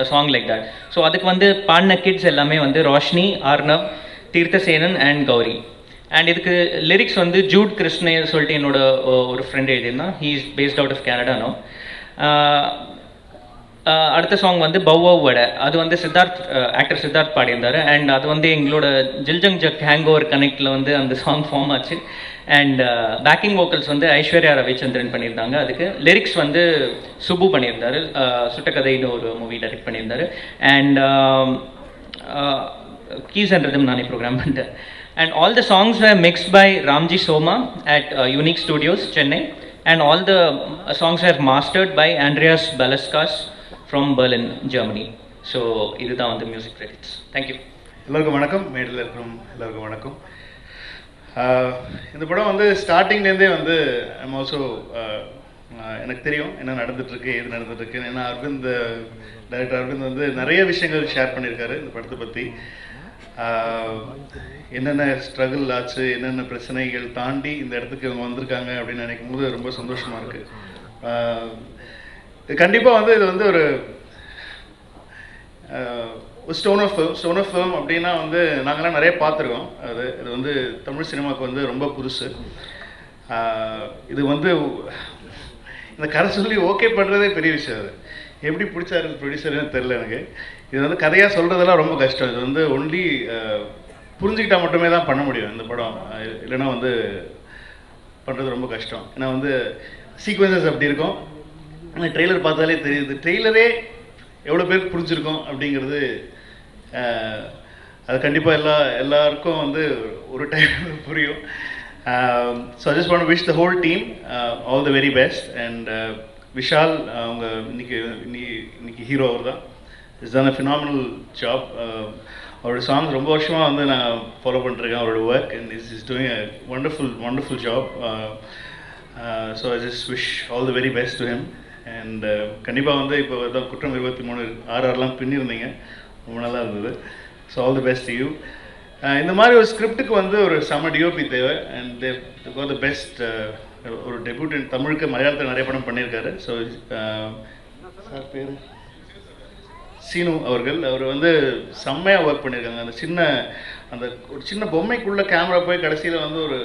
a song like that. So adukku vandu paadna kids ellame vandu Roshni, Arnav, Tirthasenan and Gauri. And idukku lyrics vandu Jude Krishna sollte enoda oru friend edina. He is based out of Canada now. அடுத்த song வந்து பவ்வா வடை, அது வந்து actor Siddharth பாடியிருந்தார். And அது வந்து எங்களோட Jil Jung jug hang over கனெக்டில் வந்து அந்த song form ஆச்சு. அண்ட் பேக்கிங் வோக்கல்ஸ் வந்து ஐஸ்வர்யா ரவிச்சந்திரன் பண்ணியிருந்தாங்க. அதுக்கு லிரிக்ஸ் வந்து சுப்பு பண்ணியிருந்தார். சுட்டக்கதைன்னு ஒரு மூவி டைரக்ட் பண்ணியிருந்தார். அண்ட் கீஸ் அண்ட் ரிதம் நானே ப்ரோக்ராம் பண்ணிட்டேன். And all the songs were mixed by Ramji Soma at Unique Studios, Chennai. And all the songs were mastered by Andreas Balaskas from Berlin, Germany. So இதுதான் வந்து music credits. Thank you. எல்லாருக்கும் வணக்கம். மேடையில் இருக்கிறோம் எல்லாருக்கும் வணக்கம். இந்த படம் வந்து ஸ்டார்டிங்லேருந்தே வந்து ஐம் ஆல்சோ எனக்கு தெரியும் என்ன நடந்துட்டுருக்கு, ஏது நடந்துட்டுருக்குன்னு. ஏன்னா டைரக்டர் அரவிந்த் வந்து நிறைய விஷயங்கள் ஷேர் பண்ணியிருக்காரு இந்த படத்தை பற்றி. என்னென்ன ஸ்ட்ரகிள் ஆச்சு, என்னென்ன பிரச்சனைகள் தாண்டி இந்த இடத்துக்கு இவங்க வந்திருக்காங்க அப்படின்னு நினைக்கும் போது ரொம்ப சந்தோஷமாக இருக்குது. கண்டிப்பாக வந்து இது வந்து ஒரு ஸ்டோன் ஆஃப் ஃபிலிம் அப்படின்னா வந்து நாங்கள்லாம் நிறைய பார்த்துருக்கோம். இது வந்து தமிழ் சினிமாவுக்கு வந்து ரொம்ப புதுசு. இது வந்து இந்த கதை சொல்லி ஓகே பண்ணுறதே பெரிய விஷயம். அது எப்படி பிடிச்சாரு ப்ரொடியூசர்னு தெரில எனக்கு. இது வந்து கதையாக சொல்கிறதெல்லாம் ரொம்ப கஷ்டம். இது வந்து ஒன்லி புரிஞ்சுக்கிட்டால் மட்டுமே தான் பண்ண முடியும் இந்த படம். இல்லைன்னா வந்து பண்ணுறது ரொம்ப கஷ்டம். ஏன்னா வந்து சீக்வன்சஸ் அப்படி இருக்கும். ஆனால் ட்ரெய்லர் பார்த்தாலே தெரியுது. ட்ரெய்லரே எவ்வளோ பேருக்கு புரிஞ்சிருக்கும் அப்படிங்கிறது. அது கண்டிப்பாக எல்லாருக்கும் வந்து ஒரு டைம் புரியும். So I just want to wish the whole team all the very best. And Vishal அவங்க இன்னைக்கு ஹீரோ அவர் தான். Is done a phenomenal job. அவரோட சாங்ஸ் ரொம்ப வருஷமாக வந்து நான் ஃபாலோ பண்ணிருக்கேன் அவரோட work. And is doing a wonderful job. So I just wish all the very best to him. And கண்டிப்பாக வந்து இப்போ தான் குற்றம் 23 RRலாம் பின்னிருந்தீங்க, ரொம்ப நல்லா இருந்தது. So all the best to you. இந்த மாதிரி ஒரு ஸ்கிரிப்டுக்கு வந்து ஒரு செம டிஓபி தேவை. And they got the best. ஒரு டெபியூட்டன்ட், தமிழுக்கு மலையாளத்தில் நிறைய படம் பண்ணியிருக்காரு. ஸோ சார் பேர் சீனு அவர்கள். அவர் வந்து செம்மையாக ஒர்க் பண்ணியிருக்காங்க. அந்த ஒரு சின்ன பொம்மைக்குள்ளே கேமரா போய் கடைசியில் வந்து ஒரு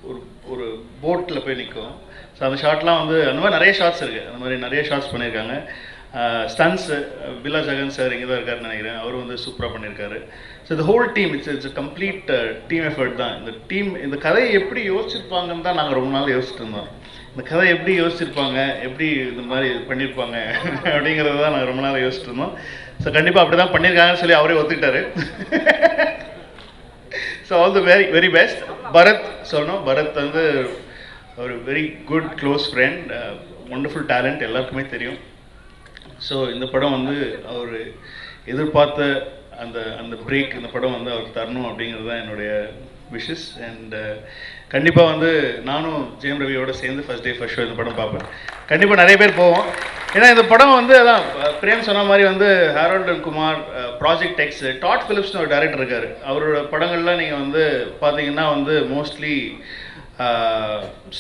ஒரு ஒரு போட்டில் போய் நிற்கும். ஸோ அந்த ஷாட்லாம் வந்து அந்த மாதிரி நிறைய ஷாட்ஸ் இருக்குது. அந்த மாதிரி நிறைய ஷாட்ஸ் பண்ணியிருக்காங்க. ஸ்டன்ஸு பில்லா ஜெகன் சார் இங்கே தான் இருக்காருன்னு நினைக்கிறேன். அவரும் வந்து சூப்பராக பண்ணியிருக்காரு. ஸோ இந்த whole team it's complete team effort தான். இந்த கதையை எப்படி யோசிச்சிருப்பாங்கன்னு தான் நாங்கள் ரொம்ப நாள் யோசிச்சுட்டு இருந்தோம். இந்த கதை எப்படி யோசிச்சிருப்பாங்க, எப்படி இந்த மாதிரி பண்ணியிருப்பாங்க அப்படிங்கிறது தான் நாங்கள் ரொம்ப நாள் யோசிச்சுட்டு இருந்தோம். ஸோ கண்டிப்பாக அப்படி தான் பண்ணியிருக்காங்கன்னு சொல்லி அவரே ஒத்துக்கிட்டாரு. So all the very best. Bharath சொல்லணும். பரத் வந்து ஒரு very good close friend, wonderful talent, எல்லாருக்குமே தெரியும். ஸோ இந்த படம் வந்து அவர் எதிர்பார்த்த அந்த பிரேக் இந்த படம் வந்து அவர் தரணும் அப்படிங்கிறது தான் என்னுடைய விஷஸ். அண்ட் கண்டிப்பாக வந்து நானும் ஜெயம் ரவியோட சேர்ந்து ஃபர்ஸ்ட் டே ஃபர்ஸ்ட் ஷோ இந்த படம் பார்ப்பேன். கண்டிப்பாக நிறைய பேர் போவோம். ஏன்னா இந்த படம் வந்து அதான் பிரேம் சொன்ன மாதிரி வந்து Harold and Kumar, project X, Todd ஃபிலிப்ஸ்னு ஒரு டைரக்டர் இருக்கார். அவரோட படங்கள்லாம் நீங்கள் வந்து பார்த்தீங்கன்னா வந்து மோஸ்ட்லி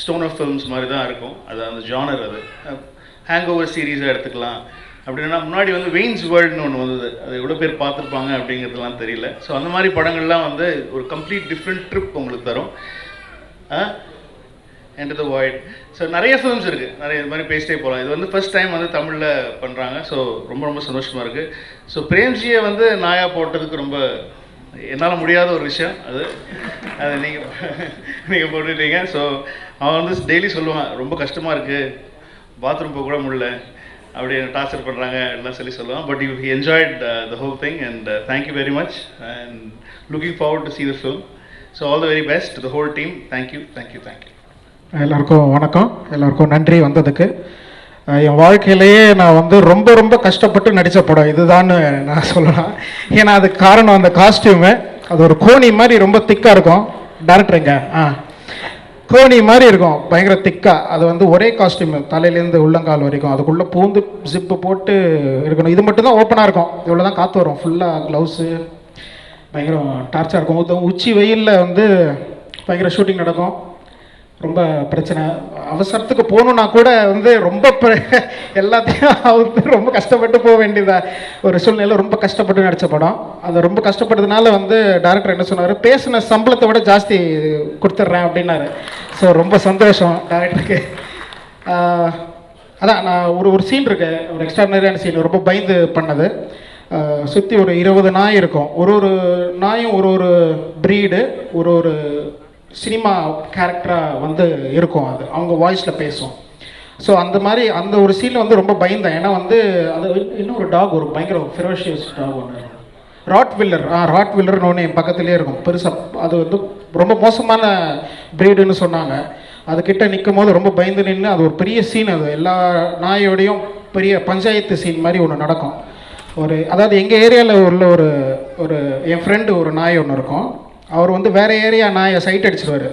ஸ்டோன் ஆஃப் ஃபிலிம்ஸ் மாதிரி தான் இருக்கும். அது அந்த ஜானர். அது ஹேங் ஓவர் சீரீஸாக எடுத்துக்கலாம். அப்படின்னா முன்னாடி வந்து வெயின்ஸ் வேர்ல்டுன்னு ஒன்று வந்தது. அது எவ்வளோ பேர் பார்த்துருப்பாங்க அப்படிங்கிறதுலாம் தெரியல. ஸோ அந்த மாதிரி படங்கள்லாம் வந்து ஒரு கம்ப்ளீட் டிஃப்ரெண்ட் ட்ரிப் உங்களுக்கு தரும். என்டர் த வாய்ட். ஸோ நிறைய ஃபிலிம்ஸ் இருக்குது, நிறைய இது மாதிரி பேசிட்டே போகலாம். இது வந்து ஃபர்ஸ்ட் டைம் வந்து தமிழில் பண்ணுறாங்க. ஸோ ரொம்ப சந்தோஷமாக இருக்குது. ஸோ பிரேம்ஜியை வந்து நாயா போட்டதுக்கு ரொம்ப என்னால் முடியாத ஒரு விஷயம். அது நீங்கள் போட்டுட்டீங்க. ஸோ அவன் வந்து டெய்லி சொல்லுவான், ரொம்ப கஷ்டமாக இருக்குது, பாத்ரூம் போக கூட முடியல, அப்படி டார்ச்சர் பண்ணுறாங்க எல்லாம் சொல்லுவான். But you enjoyed the whole thing. And thank you very much. And looking forward to see the film. So all the very best to the whole team. Thank you. எல்லாருக்கும் வணக்கம். எல்லாருக்கும் நன்றி வந்ததுக்கு. என் வாழ்க்கையிலேயே நான் வந்து ரொம்ப கஷ்டப்பட்டு நடித்த படம் இதுதான்னு நான் சொல்லலாம். ஏன்னா அதுக்கு காரணம் அந்த காஸ்டியூமு. அது ஒரு கோணி மாதிரி ரொம்ப திக்காக இருக்கும். டேரக்டருங்க கோணி மாதிரி இருக்கும், பயங்கர திக்காக. அது வந்து ஒரே காஸ்டியூமு, தலையிலேருந்து உள்ளங்கால் வரைக்கும். அதுக்குள்ளே பூந்து ஜிப்பு போட்டு இருக்கணும். இது மட்டும் தான் ஓப்பனாக இருக்கும். இவ்வளோ தான் காற்று வரும். ஃபுல்லாக க்ளவுஸு, பயங்கர டார்ச்சாக இருக்கும். உச்சி வெயிலில் வந்து பயங்கர ஷூட்டிங் நடக்கும். ரொம்ப பிரச்சனை. அவசரத்துக்கு போகணுன்னா கூட வந்து எல்லாத்தையும் ரொம்ப கஷ்டப்பட்டு போக வேண்டியதாக ஒரு சூழ்நிலை. ரொம்ப கஷ்டப்பட்டு நடித்த படம். அது ரொம்ப கஷ்டப்பட்டதுனால வந்து டேரக்டர் என்ன சொன்னார், பேசின சம்பளத்தை விட ஜாஸ்தி கொடுத்துட்றேன் அப்படின்னாரு. ஸோ ரொம்ப சந்தோஷம் டேரக்டருக்கு. அதான் நான் ஒரு சீன் இருக்கு, ஒரு எக்ஸ்ட்ரானரியான சீன், ரொம்ப பயந்து பண்ணது. சுற்றி ஒரு 20 நாய் இருக்கும். ஒரு நாயும் ஒரு ப்ரீடு, ஒரு சினிமா கேரக்டராக வந்து இருக்கும். அது அவங்க வாய்ஸில் பேசும். ஸோ அந்த மாதிரி அந்த ஒரு சீனில் வந்து ரொம்ப பயந்தேன். ஏன்னா வந்து அது இன்னொரு டாக், ஒரு பயங்கர ஃபெரோஷியஸ் டாக் ஒன்று, ராட் வில்லர்னு ஒன்று என் பக்கத்துலேயே இருக்கும் பெருசாக. அது வந்து ரொம்ப மோசமான ப்ரீடுன்னு சொன்னாங்க. அதுக்கிட்ட நிற்கும் போது ரொம்ப பயந்து நின்று, அது ஒரு பெரிய சீன். அது எல்லா நாயோடையும் பெரிய பஞ்சாயத்து சீன் மாதிரி ஒன்று நடக்கும். அதாவது எங்கள் ஏரியாவில் உள்ள ஒரு என் ஃப்ரெண்டு ஒரு நாய் ஒன்று இருக்கும். அவர் வந்து வேறு ஏரியா நாயை சைட் அடிச்சிடுவார்.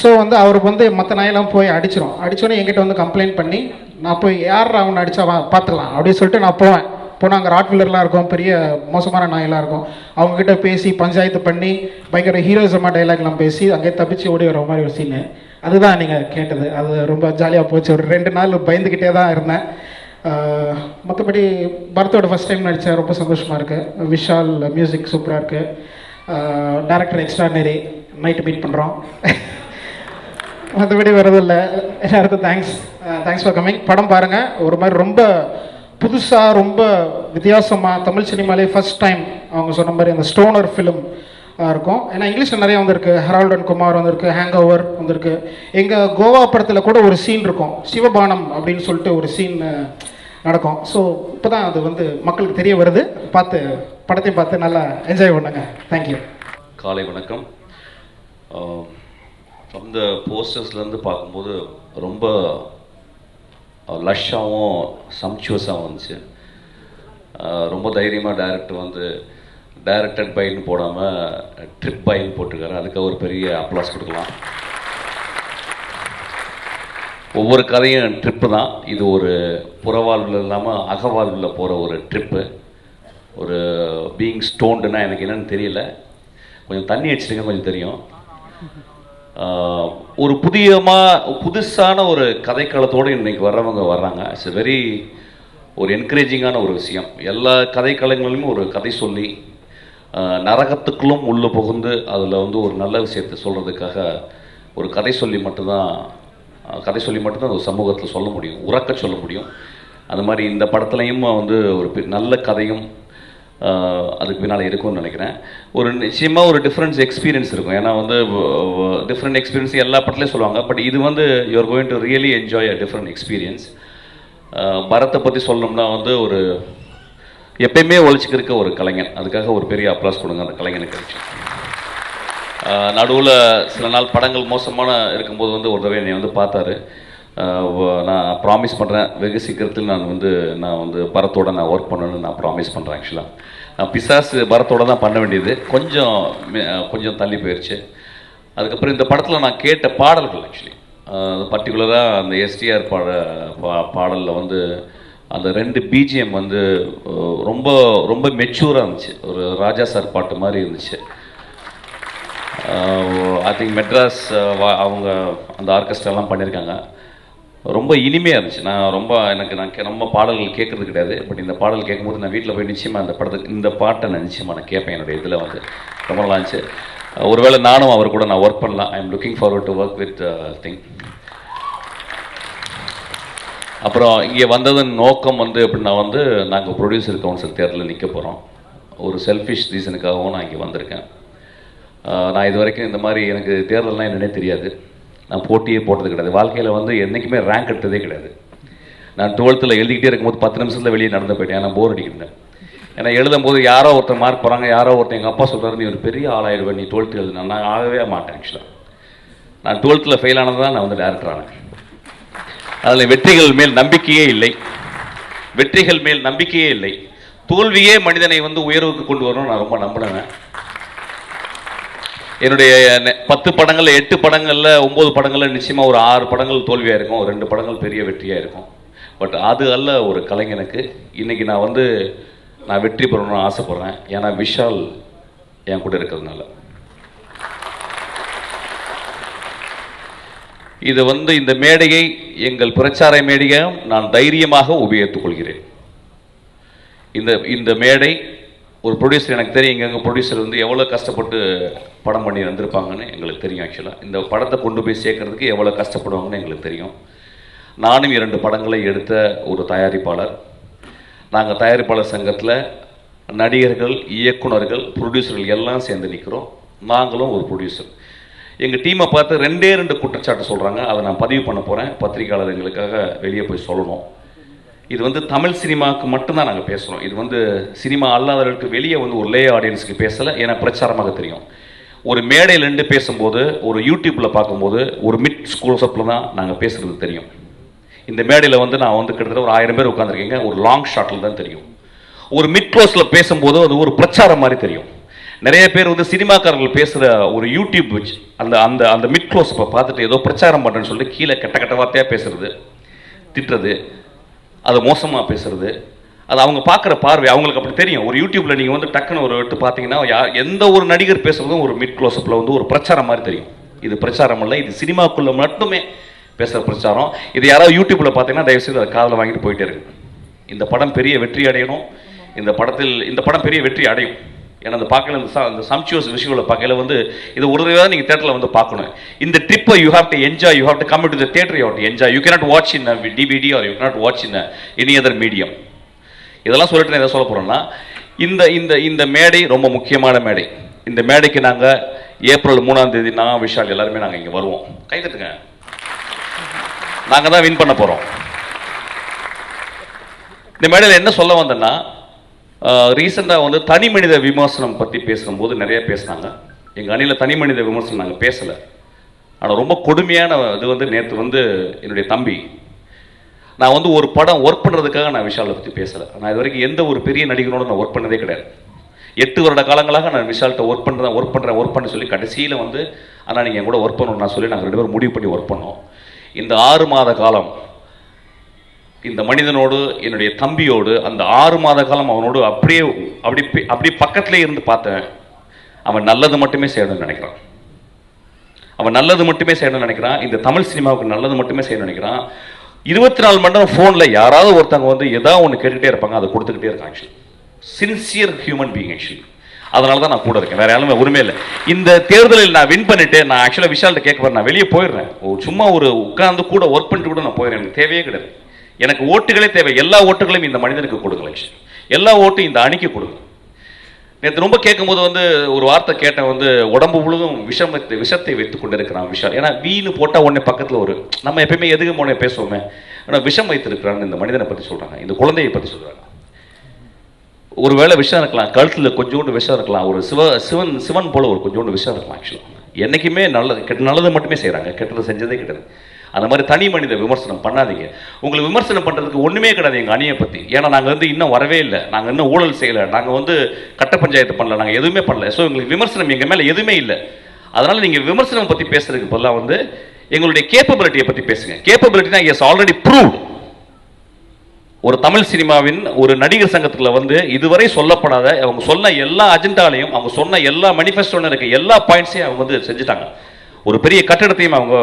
ஸோ வந்து அவருக்கு வந்து மற்ற நாயெல்லாம் போய் அடித்தோன்னே என்கிட்ட வந்து கம்ப்ளைண்ட் பண்ணி நான் போய் யார் அவனை அடித்தா பார்த்துக்கலாம் அப்படின்னு சொல்லிட்டு நான் போவேன். போனால் அங்கே ராட்வில்லர்லாம் இருக்கும், பெரிய மோசமான நாயெல்லாம் இருக்கும். அவங்கக்கிட்ட பேசி பஞ்சாயத்து பண்ணி பயங்கர ஹீரோயிசமாக டைலாக்லாம் பேசி அங்கேயே தப்பிச்சு ஓடி வர மாதிரி ஒரு சீனு. அதுதான் நீங்கள் கேட்டது. அது ரொம்ப ஜாலியாக போச்சு. ஒரு 2 நாள் பயந்துக்கிட்டே தான் இருந்தேன். மற்றபடி பரத்தோட ஃபஸ்ட் டைம் நடித்தேன், ரொம்ப சந்தோஷமாக இருக்குது. விஷால் மியூசிக் சூப்பராக இருக்குது. டைரக்டர் எக்ஸ்ட்ரானரி நைட்டு மீட் பண்ணுறோம். மற்றபடி வரதில்லை. எல்லாருக்கும் தேங்க்ஸ் ஃபார் கம்மிங். படம் பாருங்கள். ஒரு மாதிரி ரொம்ப புதுசாக ரொம்ப வித்தியாசமாக தமிழ் சினிமாலே ஃபஸ்ட் டைம் அவங்க சொன்ன மாதிரி அந்த ஸ்டோனர் ஃபிலிம் இருக்கும். ஏன்னா இங்கிலீஷில் நிறைய வந்திருக்கு. ஹெரால்ட் அண்ட் குமார் வந்திருக்கு, ஹேங் ஓவர் வந்திருக்கு. எங்கள் கோவா படத்தில் கூட ஒரு சீன் இருக்கும், சிவபானம் அப்படின்னு சொல்லிட்டு ஒரு சீன் நடக்கும். ஸோ இப்போ தான் அது வந்து மக்களுக்கு தெரிய வருது. படத்தையும் பார்த்து நல்லா என்ஜாய் பண்ணுங்க. தேங்க்யூ. காலை வணக்கம். அந்த போஸ்டர்ஸ்லேருந்து பார்க்கும்போது ரொம்ப லஷ்ஷாகவும் சம்ச்சுவஸாகவும் இருந்துச்சு. ரொம்ப தைரியமாக டைரக்டர் வந்து டைரக்டட் பைன்னு போடாமல் ட்ரிப் பைன்னு போட்டிருக்காரு. அதுக்கு ஒரு பெரிய அப்ளாஸ் கொடுக்கலாம். ஒவ்வொரு கதையும் ட்ரிப்பு தான். இது ஒரு புறவாழ்வில் இல்லாமல் அகவாழ்வில் போகிற ஒரு ட்ரிப்பு. ஒரு பீயிங் ஸ்டோன்டுனா எனக்கு என்னென்னு தெரியல. கொஞ்சம் தண்ணி அடிச்சிட்டுங்க, கொஞ்சம் தெரியும். ஒரு புதுசான ஒரு கதைக்களத்தோடு இன்றைக்கி வர்றாங்க. இட்ஸ் வெரி ஒரு என்கரேஜிங்கான ஒரு விஷயம். எல்லா கதைக்களங்களிலும் ஒரு கதை சொல்லி நரகத்துக்குள்ளும் உள்ளே புகுந்து அதில் வந்து ஒரு நல்ல விஷயத்தை சொல்கிறதுக்காக ஒரு கதை சொல்லி மட்டும்தான் ஒரு சமூகத்தில் சொல்ல முடியும், உறக்க சொல்ல முடியும். அது மாதிரி இந்த படத்துலையும் வந்து ஒரு நல்ல கதையும் அதுக்கு பின்னால் இருக்கும்னு நினைக்கிறேன். ஒரு நிச்சயமாக ஒரு எக்ஸ்பீரியன்ஸ் இருக்கும். ஏன்னா வந்து டிஃப்ரெண்ட் எக்ஸ்பீரியன்ஸ் எல்லா படத்துலையும் சொல்லுவாங்க. பட் இது வந்து you are going to really enjoy a different experience. பரத்தை பற்றி சொல்லணும்னா வந்து ஒரு எப்பயுமே ஒழிச்சுக்கிருக்க ஒரு கலைஞன். அதுக்காக ஒரு பெரிய அப்ளாஸ் கொடுங்க அந்த கலைஞனுக்கு கிடைச்சி. நடுவில் சில நாள் படங்கள் மோசமான இருக்கும்போது வந்து ஒரு தடவை என்னை வந்து பார்த்தாரு. நான் ப்ராமிஸ் பண்ணுறேன், வெகு சீக்கிரத்தில் நான் வந்து பரத்தோட நான் ஒர்க் பண்ணணும்னு நான் ப்ராமிஸ் பண்ணுறேன். ஆக்சுவலாக நான் பிசாசு பரத்தோடு தான் பண்ண வேண்டியது, கொஞ்சம் தள்ளி போயிடுச்சு. அதுக்கப்புறம் இந்த படத்தில் நான் கேட்ட பாடல்கள் ஆக்சுவலி பர்டிகுலராக அந்த எஸ்டிஆர் பாடலில் வந்து அந்த 2 பிஜிஎம் வந்து ரொம்ப ரொம்ப மெச்சூராக இருந்துச்சு. ஒரு ராஜா சார் பாட்டு மாதிரி இருந்துச்சு. ஐ திங்க் மெட்ராஸ் அவங்க அந்த ஆர்கெஸ்ட்ராலாம் பண்ணியிருக்காங்க. ரொம்ப இனிமையாக இருந்துச்சு. நான் ரொம்ப பாடல்கள் கேட்குறது கிடையாது. பட் இந்த பாடல் கேட்கும்போது நான் வீட்டில் போய் நிச்சயமாக இந்த பாட்டை நான் நிச்சயமாக நான் கேட்பேன். என்னுடைய இதில் வந்து ரொம்ப நல்லா இருந்துச்சு. ஒருவேளை நானும் அவர் கூட நான் ஒர்க் பண்ணலாம். I am looking forward to work with thing. அப்புறம் இங்கே வந்ததன் நோக்கம் வந்து எப்படின்னா வந்து நாங்கள் ப்ரொடியூசர் கவுன்சில் தேர்தலில் நிற்க போகிறோம். ஒரு செல்ஃபிஷ் ரீசனுக்காகவும் நான் இங்கே வந்திருக்கேன். நான் இது வரைக்கும் இந்த மாதிரி எனக்கு தேர்தல்லாம் என்னன்னே தெரியாது. நான் போட்டியே போட்டது கிடையாது. வாழ்க்கையில் வந்து என்றைக்குமே ரேங்க் எடுத்ததே கிடையாது. நான் 12th எழுதிக்கிட்டே இருக்கும்போது 10 நிமிஷத்தில் வெளியே நடந்து போயிட்டேன். நான் போர் அடிக்கிறேன். ஏன்னா எழுதும்போது யாரோ ஒருத்தர் மார்க் போகிறாங்க, யாரோ ஒருத்தர் எங்கள் அப்பா சொல்கிறாரு நீ ஒரு பெரிய ஆளாயிடுவேன் நீ 12th எழுதுனா. நான் ஆகவே மாட்டேன். ஆக்சுவலாக நான் 12th ஃபெயில் ஆனது தான் நான் வந்து டேரக்டர் ஆனேன். அதில் வெற்றிகள் மேல் நம்பிக்கையே இல்லை. தோல்வியே மனிதனை வந்து உயர்வுக்கு கொண்டு வரணும்னு நான் ரொம்ப நம்பினேன். என்னுடைய 10 படங்களில் 8 படங்களில் 9 படங்களில் நிச்சயமாக ஒரு 6 படங்கள் தோல்வியாக இருக்கும், 2 படங்கள் பெரிய வெற்றியாக இருக்கும். பட் அது அல்ல ஒரு கலைஞனுக்கு. இன்றைக்கி நான் வெற்றி பெறணும்னு ஆசைப்பட்றேன். ஏன்னா விஷால் என் கூட இருக்கிறதுனால. இது வந்து இந்த மேடையை எங்கள் பிரச்சார மேடையும் நான் தைரியமாக உபயோகித்துக் கொள்கிறேன். இந்த மேடை ஒரு ப்ரொடியூசர் எனக்கு தெரியும். எங்கள் ப்ரொடியூசர் வந்து எவ்வளோ கஷ்டப்பட்டு படம் பண்ணி வந்திருப்பாங்கன்னு எங்களுக்கு தெரியும். ஆக்சுவலாக இந்த படத்தை கொண்டு போய் சேர்க்கறதுக்கு எவ்வளோ கஷ்டப்படுவாங்கன்னு எங்களுக்கு தெரியும். நானும் 2 படங்களை எடுத்த ஒரு தயாரிப்பாளர். நாங்கள் தயாரிப்பாளர் சங்கத்தில் நடிகர்கள், இயக்குனர்கள், ப்ரொடியூசர்கள் எல்லாம் சேர்ந்து நிற்கிறோம். நாங்களும் ஒரு ப்ரொடியூசர். எங்கள் டீமை பார்த்து 2 குற்றச்சாட்டு சொல்கிறாங்க. அதை நான் பதிவு பண்ண போகிறேன். பத்திரிகையாளர்களுக்காக வெளியே போய் சொல்லணும். இது வந்து தமிழ் சினிமாவுக்கு மட்டும்தான் நாங்கள் பேசுகிறோம். இது வந்து சினிமா அல்லாதவர்களுக்கு வெளியே வந்து ஒரு லே ஆடியன்ஸுக்கு பேசலை. ஏன்னா பிரச்சாரமாக தெரியும். ஒரு மேடையில் 2 பேசும்போது, ஒரு யூடியூப்பில் பார்க்கும்போது, ஒரு மிட் க்ளோஸ்அப்பில் தான் நாங்கள் பேசுகிறது தெரியும். இந்த மேடையில் வந்து நான் வந்து கிட்டத்தட்ட ஒரு 1000 பேர் உட்காந்துருக்கீங்க. ஒரு லாங் ஷாட்டில் தான் தெரியும். ஒரு மிட் க்ளோஸில் பேசும்போது அது ஒரு பிரச்சாரம் மாதிரி தெரியும். நிறைய பேர் வந்து சினிமாக்காரர்கள் பேசுகிற ஒரு யூடியூப் வச்சு அந்த அந்த அந்த மிட் க்ளோஸ் பார்த்துட்டு ஏதோ பிரச்சாரம் பண்ணுறேன்னு சொல்லிட்டு கீழே கெட்ட கெட்ட வார்த்தையாக பேசுறது, திட்டுறது, அது மோசமாக பேசுறது, அது அவங்க பார்க்குற பார்வை அவங்களுக்கு அப்படி தெரியும். ஒரு யூடியூப்பில் நீங்கள் வந்து டக்குன்னு ஒரு எடுத்து பார்த்தீங்கன்னா எந்த ஒரு நடிகர் பேசுகிறதும் ஒரு மிட் க்ளோஸ்அப்பில் வந்து ஒரு பிரச்சாரம் மாதிரி தெரியும். இது பிரச்சாரம் இல்லை, இது சினிமாக்குள்ளே மட்டுமே பேசுகிற பிரச்சாரம். இது யாராவது யூடியூப்பில் பார்த்தீங்கன்னா தயவுசெய்து அதை காதில் வாங்கிட்டு போயிட்டே இருக்கு. இந்த படம் பெரிய வெற்றி அடையணும், இந்த படம் பெரிய வெற்றி அடையும். ஏன்னா அந்த பார்க்கல இந்த சம்ச்சுவஸ் விஷயங்களை பார்க்கல வந்து இது ஒரு தடவை நீங்கள் தேட்டரில் வந்து பார்க்கணும். இந்த ட்ரிப்பை you have to enjoy, you have to come to the theatre, you have to enjoy. You cannot watch in DVD or you cannot watch in any other medium. இதெல்லாம் சொல்லிட்டு நான் எதை சொல்ல போகிறேன்னா, இந்த இந்த இந்த மேடை ரொம்ப முக்கியமான மேடை. இந்த மேடைக்கு நாங்கள் ஏப்ரல் 3ஆம் தேதி நான் விஷால் எல்லாருமே நாங்கள் இங்கே வருவோம். கைதட்டுங்க, நாங்கள் தான் வின் பண்ண போகிறோம். இந்த மேடையில் என்ன சொல்ல வந்தேன்னா, ரீசெண்டாக வந்து தனி மனித விமர்சனம் பற்றி பேசும்போது நிறைய பேசினாங்க. எங்கள் அணியில் தனி மனித விமர்சனம் நாங்கள் பேசலை. ஆனால் ரொம்ப கொடுமையான இது வந்து நேற்று வந்து என்னுடைய தம்பி, நான் வந்து ஒரு படம் ஒர்க் பண்ணுறதுக்காக நான் விஷாலை பற்றி பேசலை. நான் இது வரைக்கும் எந்த ஒரு பெரிய நடிகனோட நான் ஒர்க் பண்ணதே கிடையாது. 8 வருட காலங்களாக நான் விஷால்கிட்ட ஒர்க் பண்ண சொல்லி கடைசியில் வந்து ஆனால் நீங்கள் என் கூட ஒர்க் பண்ணணும்னு நான் சொல்லி நாங்கள் 2 பேரும் முடிவு பண்ணி ஒர்க் பண்ணோம். இந்த 6 மாத காலம் இந்த மனிதனோடு என்னுடைய தம்பியோடு அந்த 6 மாத காலம் அவனோடு அப்படி பக்கத்திலே இருந்து பார்த்தேன். அவன் நல்லது மட்டுமே செய்யணும்னு நினைக்கிறான். இந்த தமிழ் சினிமாவுக்கு நல்லது மட்டுமே செய்யணும்னு நினைக்கிறான். 24 மணி நேரம் ஃபோனில் யாராவது ஒருத்தவங்க வந்து ஏதாவது ஒன்று கேட்டுகிட்டே இருப்பாங்க, அதை கொடுத்துக்கிட்டே இருக்காங்க. Actually sincere human being actually. அதனால தான் நான் கூட இருக்கேன், வேற யாருமே உரிமை இல்லை. இந்த தேர்தலில் நான் வின் பண்ணிட்டு நான் ஆக்சுவலாக விஷால்கிட்ட கேட்க போறேன், நான் வெளியே போயிடுறேன். சும்மா ஒரு உட்கார்ந்து கூட ஒர்க் பண்ணிட்டு கூட நான் போயிடுறேன். எனக்கு தேவையே கிடையாது. எனக்கு ஓட்டுகளே தேவை. எல்லா ஓட்டுகளையும் இந்த மனிதனுக்கு கொடுங்க. எல்லா ஓட்டும் இந்த அணிக்கு கொடுங்க. நேற்று ரொம்ப கேட்கும்போது வந்து ஒரு வார்த்தை கேட்டேன் வந்து, உடம்பு முழுதும் விஷத்தை வைத்து கொண்டு இருக்கிறான் விஷால். ஏன்னா வீணு போட்டால் உடனே பக்கத்தில் ஒரு நம்ம எப்பயுமே எதுக்கு உடனே பேசுவோமே, ஆனால் விஷம் வைத்திருக்கிறான்னு இந்த மனிதனை பற்றி சொல்கிறாங்க, இந்த குழந்தையை பற்றி சொல்கிறாங்க. ஒருவேளை விஷம் இருக்கலாம், கழுத்தில் கொஞ்சோண்டு விஷம் இருக்கலாம், ஒரு சிவன் போல ஒரு கொஞ்சோண்டு விஷம் இருக்கலாம். ஆக்சுவலாக என்றைக்குமே நல்லது மட்டுமே செய்கிறாங்க, கெட்டது செஞ்சதே கிடையாது. அந்த மாதிரி தனி மனித விமர்சனம் பண்ணாதீங்க. உங்களுக்கு விமர்சனம் பண்ணுறதுக்கு ஒன்றுமே கிடையாது எங்கள் அணியை பற்றி. ஏன்னா நாங்கள் வந்து இன்னும் வரவே இல்லை, நாங்கள் இன்னும் ஊழல் செய்யலை, நாங்கள் வந்து கட்ட பஞ்சாயத்து பண்ணல, நாங்கள் எதுவுமே பண்ணல. ஸோ எங்களுக்கு விமர்சனம் எங்கள் மேலே எதுவுமே இல்லை. அதனால் நீங்கள் விமர்சனம் பற்றி பேசுறதுக்கு பதிலாக வந்து எங்களுடைய கேப்பபிலிட்டியை பற்றி பேசுங்க. கேப்பபிலிட்டினா எஸ் ஆல்ரெடி ப்ரூவ்ட். ஒரு தமிழ் சினிமாவின் ஒரு நடிகர் சங்கத்துல வந்து இதுவரை சொல்லப்படாத, அவங்க சொன்ன எல்லா அஜெண்டாலையும், அவங்க சொன்ன எல்லா மேனிஃபெஸ்டோல இருக்க எல்லா பாயிண்ட்ஸையும் அவங்க வந்து செஞ்சுட்டாங்க. ஒரு பெரிய கட்டடத்தையும் அவங்க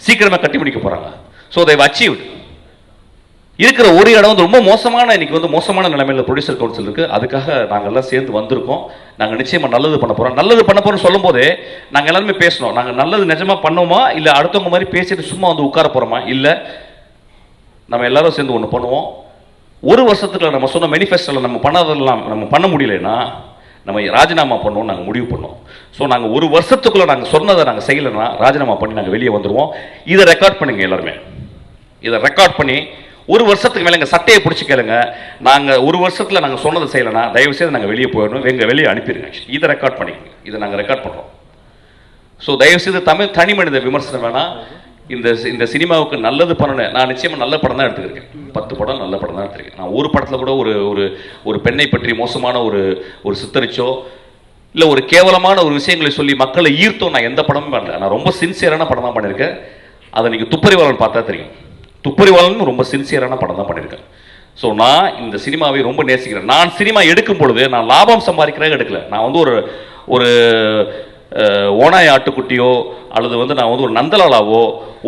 சீக்கிரமா கட்டி முடிக்க போறாங்க. So they've achieved. இருக்கிற ஒரு இடம் வந்து ரொம்ப மோசமான, இன்னைக்கு வந்து மோசமான நிலைமையில் ப்ரொடியூசர் கவுன்சில் இருக்கு. அதுக்காக நாங்கள் எல்லாம் சேர்ந்து வந்திருக்கோம். நாங்கள் நிச்சயமா நல்லது பண்ண போறோம். நல்லது பண்ண போறோம்னு சொல்லும் போதே நாங்கள் எல்லாருமே பேசணும். நாங்கள் நல்லது நிஜமா பண்ணோமா, இல்லை அடுத்தவங்க மாதிரி பேசிட்டு சும்மா வந்து உட்கார போறோமா, இல்லை நம்ம எல்லாரும் சேர்ந்து ஒன்று பண்ணுவோம். ஒரு வருஷத்துக்குள்ள நம்ம சொன்ன மேனிஃபெஸ்டோவில் நம்ம பண்ணதெல்லாம் நம்ம பண்ண முடியலைன்னா நம்ம ராஜினாமா பண்ணுவோம் நாங்கள் முடிவு பண்ணோம். ஸோ நாங்கள் ஒரு வருஷத்துக்குள்ள நாங்கள் சொன்னதை நாங்கள் செய்யலைன்னா ராஜினாமா பண்ணி நாங்கள் வெளியே வந்துடுவோம். இதை ரெக்கார்ட் பண்ணுங்க எல்லாருமே. இதை ரெக்கார்ட் பண்ணி ஒரு வருஷத்துக்கு மேலே எங்கள் சட்டையை பிடிச்சி கேளுங்க. நாங்கள் ஒரு வருஷத்தில் நாங்கள் சொன்னதை செய்யலைன்னா தயவு செய்து நாங்கள் வெளியே போயிடணும், எங்கள் வெளியே அனுப்பிடுங்க. இதை ரெக்கார்ட் பண்ணிக்கோங்க. இதை நாங்கள் ரெக்கார்ட் பண்ணுறோம். ஸோ தயவு செய்து தனி மனித விமர்சனம் வேணாம். இந்த சினிமாவுக்கு நல்லது பண்ணணும். நான் நிச்சயமாக நல்ல படம் தான் எடுத்துக்கிறேன். 10 படம் நல்ல படம் தான் எடுத்துருக்கேன். நான் ஒரு படத்தில் கூட ஒரு பெண்ணை பற்றி மோசமான ஒரு சித்தரிச்சோ இல்லை ஒரு கேவலமான ஒரு விஷயங்களை சொல்லி மக்களை ஈர்த்தோ நான் எந்த படமும் பண்ணல. நான் ரொம்ப சின்சியரான படம் தான் பண்ணியிருக்கேன். அதை நீங்கள் துப்பறிவாளன் பார்த்தா தெரியும். துப்பறிவாளன் ரொம்ப சின்சியரான படம் தான் பண்ணியிருக்கேன். ஸோ நான் இந்த சினிமாவை ரொம்ப நேசிக்கிறேன். நான் சினிமா எடுக்கும் பொழுது நான் லாபம் சம்பாதிக்கிறேன் எடுக்கல. நான் வந்து ஒரு ஓனாய் ஆட்டுக்குட்டியோ அல்லது வந்து நான் வந்து ஒரு நந்தலாலாவோ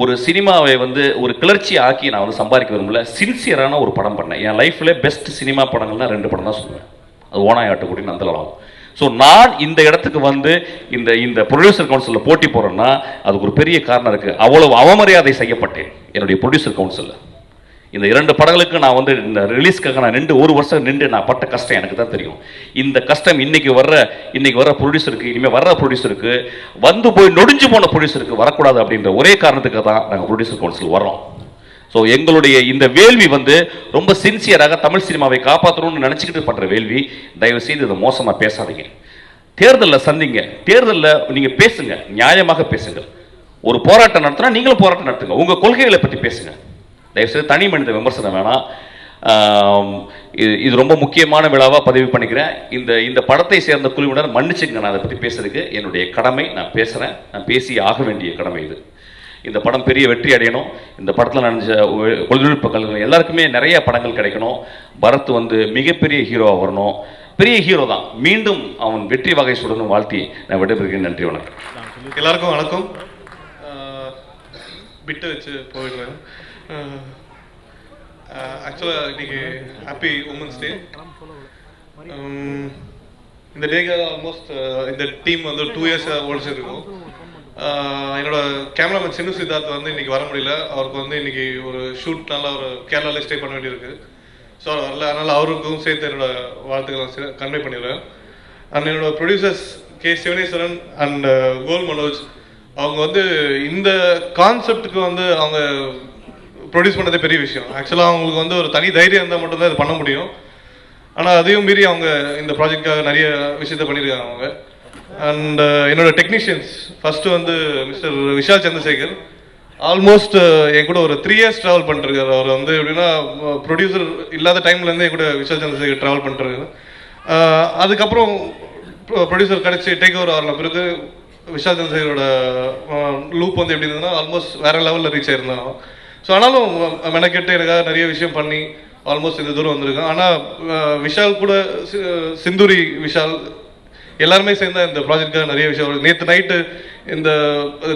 ஒரு சினிமாவை வந்து ஒரு கிளர்ச்சி ஆக்கி நான் வந்து சம்பாதிக்க விரும்பல. சின்சியரான ஒரு படம் பண்ணேன். என் லைஃப்ல பெஸ்ட் சினிமா படங்கள்னா 2 படம் தான் சொல்லுவேன். அது ஓனாய் ஆட்டுக்குட்டி, நந்தலாலாவும். ஸோ நான் இந்த இடத்துக்கு வந்து இந்த ப்ரொடியூசர் கவுன்சிலில் போட்டி போகிறேன்னா அதுக்கு ஒரு பெரிய காரணம் இருக்குது. அவ்வளவு அவமரியாதை செய்யப்பட்டேன் என்னுடைய ப்ரொடியூசர் கவுன்சிலில். இந்த 2 படங்களுக்கு நான் வந்து இந்த ரிலீஸ்க்காக நான் ஒரு வருஷம் நின்று நான் பட்ட கஷ்டம் எனக்கு தான் தெரியும். இந்த கஷ்டம் இன்னைக்கு வர்ற ப்ரொடியூசருக்கு, இனிமேல் வர்ற ப்ரொடியூசருக்கு, வந்து போய் நொடிஞ்சு போன ப்ரொடியூசருக்கு வரக்கூடாது அப்படின்ற ஒரே காரணத்துக்காக தான் நாங்கள் ப்ரொடியூசர் கவுன்சில் வர்றோம். ஸோ எங்களுடைய இந்த வேள்வி வந்து ரொம்ப சின்சியராக தமிழ் சினிமாவை காப்பாற்றணும்னு நினச்சிக்கிட்டு பண்ணுற வேள்வி. தயவு செய்து இதை மோசமாக பேசாதீங்க. தேர்தலில் சந்திங்க, தேர்தலில் நீங்கள் பேசுங்க, நியாயமாக பேசுங்க. ஒரு போராட்டம் நடத்தினா நீங்களும் போராட்டம் நடத்துங்க, உங்கள் கொள்கைகளை பற்றி பேசுங்க. தயவுசெய்து தனி மனித விமர்சனம் வேணாம். இது ரொம்ப முக்கியமான விழாவாக பதிவு பண்ணிக்கிறேன். இந்த படத்தை சேர்ந்த குழுவினர் மன்னிச்சுங்க, நான் அதை பற்றி பேசுறதுக்கு என்னுடைய கடமை. நான் பேசுகிறேன், நான் பேசி ஆக வேண்டிய கடமை இது. இந்த படம் பெரிய வெற்றி அடையணும். இந்த படத்தில் நடிச்ச தொழில்நுட்ப கலைஞர்கள் எல்லாருக்குமே நிறைய படங்கள் கிடைக்கணும். பரத் வந்து மிகப்பெரிய ஹீரோவாக வரணும். பெரிய ஹீரோ தான், மீண்டும் அவன் வெற்றி வகை சுடணும் வாழ்த்தி நான் விடைபெறுகிறேன். நன்றி, வணக்கம். எல்லாருக்கும் வணக்கம். பிட்டு வச்சு போயிடுறேன். ஆக்சுவலாக இன்னைக்கு ஹாப்பி உமன்ஸ் டே. இந்த டேக்கு ஆல்மோஸ்ட் இந்த டீம் வந்து 2 years உழைச்சிருக்கோம். என்னோட கேமராமேன் சின்னு சித்தார்த் வந்து இன்னைக்கு வர முடியல. அவருக்கு வந்து இன்னைக்கு ஒரு ஷூட்னால ஒரு கேரளாவில் ஸ்டே பண்ண வேண்டியிருக்கு. ஸோ அவர் வரல, அதனால் அவருக்கும் சேர்த்து என்னோட வாழ்த்துக்களை கன்வே பண்ணிடுறேன். அண்ட் என்னோட producers K Sivaneswaran and goal Manoj, அவங்க வந்து இந்த கான்செப்டுக்கு வந்து அவங்க ப்ரொடியூஸ் பண்ணதே பெரிய விஷயம். ஆக்சுவலாக அவங்களுக்கு வந்து ஒரு தனி தைரியம் இருந்தால் மட்டும்தான் இது பண்ண முடியும். ஆனால் அதையும் மீறி அவங்க இந்த ப்ராஜெக்டுக்காக நிறைய விஷயத்த பண்ணியிருக்காங்க அவங்க. அண்ட் என்னோட டெக்னீஷியன்ஸ் ஃபர்ஸ்ட் வந்து மிஸ்டர் விஷால் சந்திரசேகர். ஆல்மோஸ்ட் என் கூட ஒரு 3 years ட்ராவல் பண்ணிருக்காரு. அவர் வந்து எப்படின்னா ப்ரொடியூசர் இல்லாத டைம்லேருந்து என் கூட விஷால் சந்திரசேகர் ட்ராவல் பண்ணிருக்காரு. அதுக்கப்புறம் ப்ரொடியூசர் கிடச்சி டேக் ஓவர் ஆகின பிறகு விஷால் சந்திரசேகரோட லூப் வந்து எப்படி இருந்ததுன்னா ஆல்மோஸ்ட் வேற லெவலில் ரீச் ஆயிருந்தாங்க. ஸோ ஆனாலும் மெனக்கெட்டு எனக்காக நிறைய விஷயம் பண்ணி ஆல்மோஸ்ட் இந்த தூரம் வந்திருக்கேன். ஆனால் விஷால் கூட சிந்துரி விஷால் எல்லாருமே சேர்ந்தா இந்த ப்ராஜெக்டுக்காக நிறைய விஷயம். நேற்று நைட்டு இந்த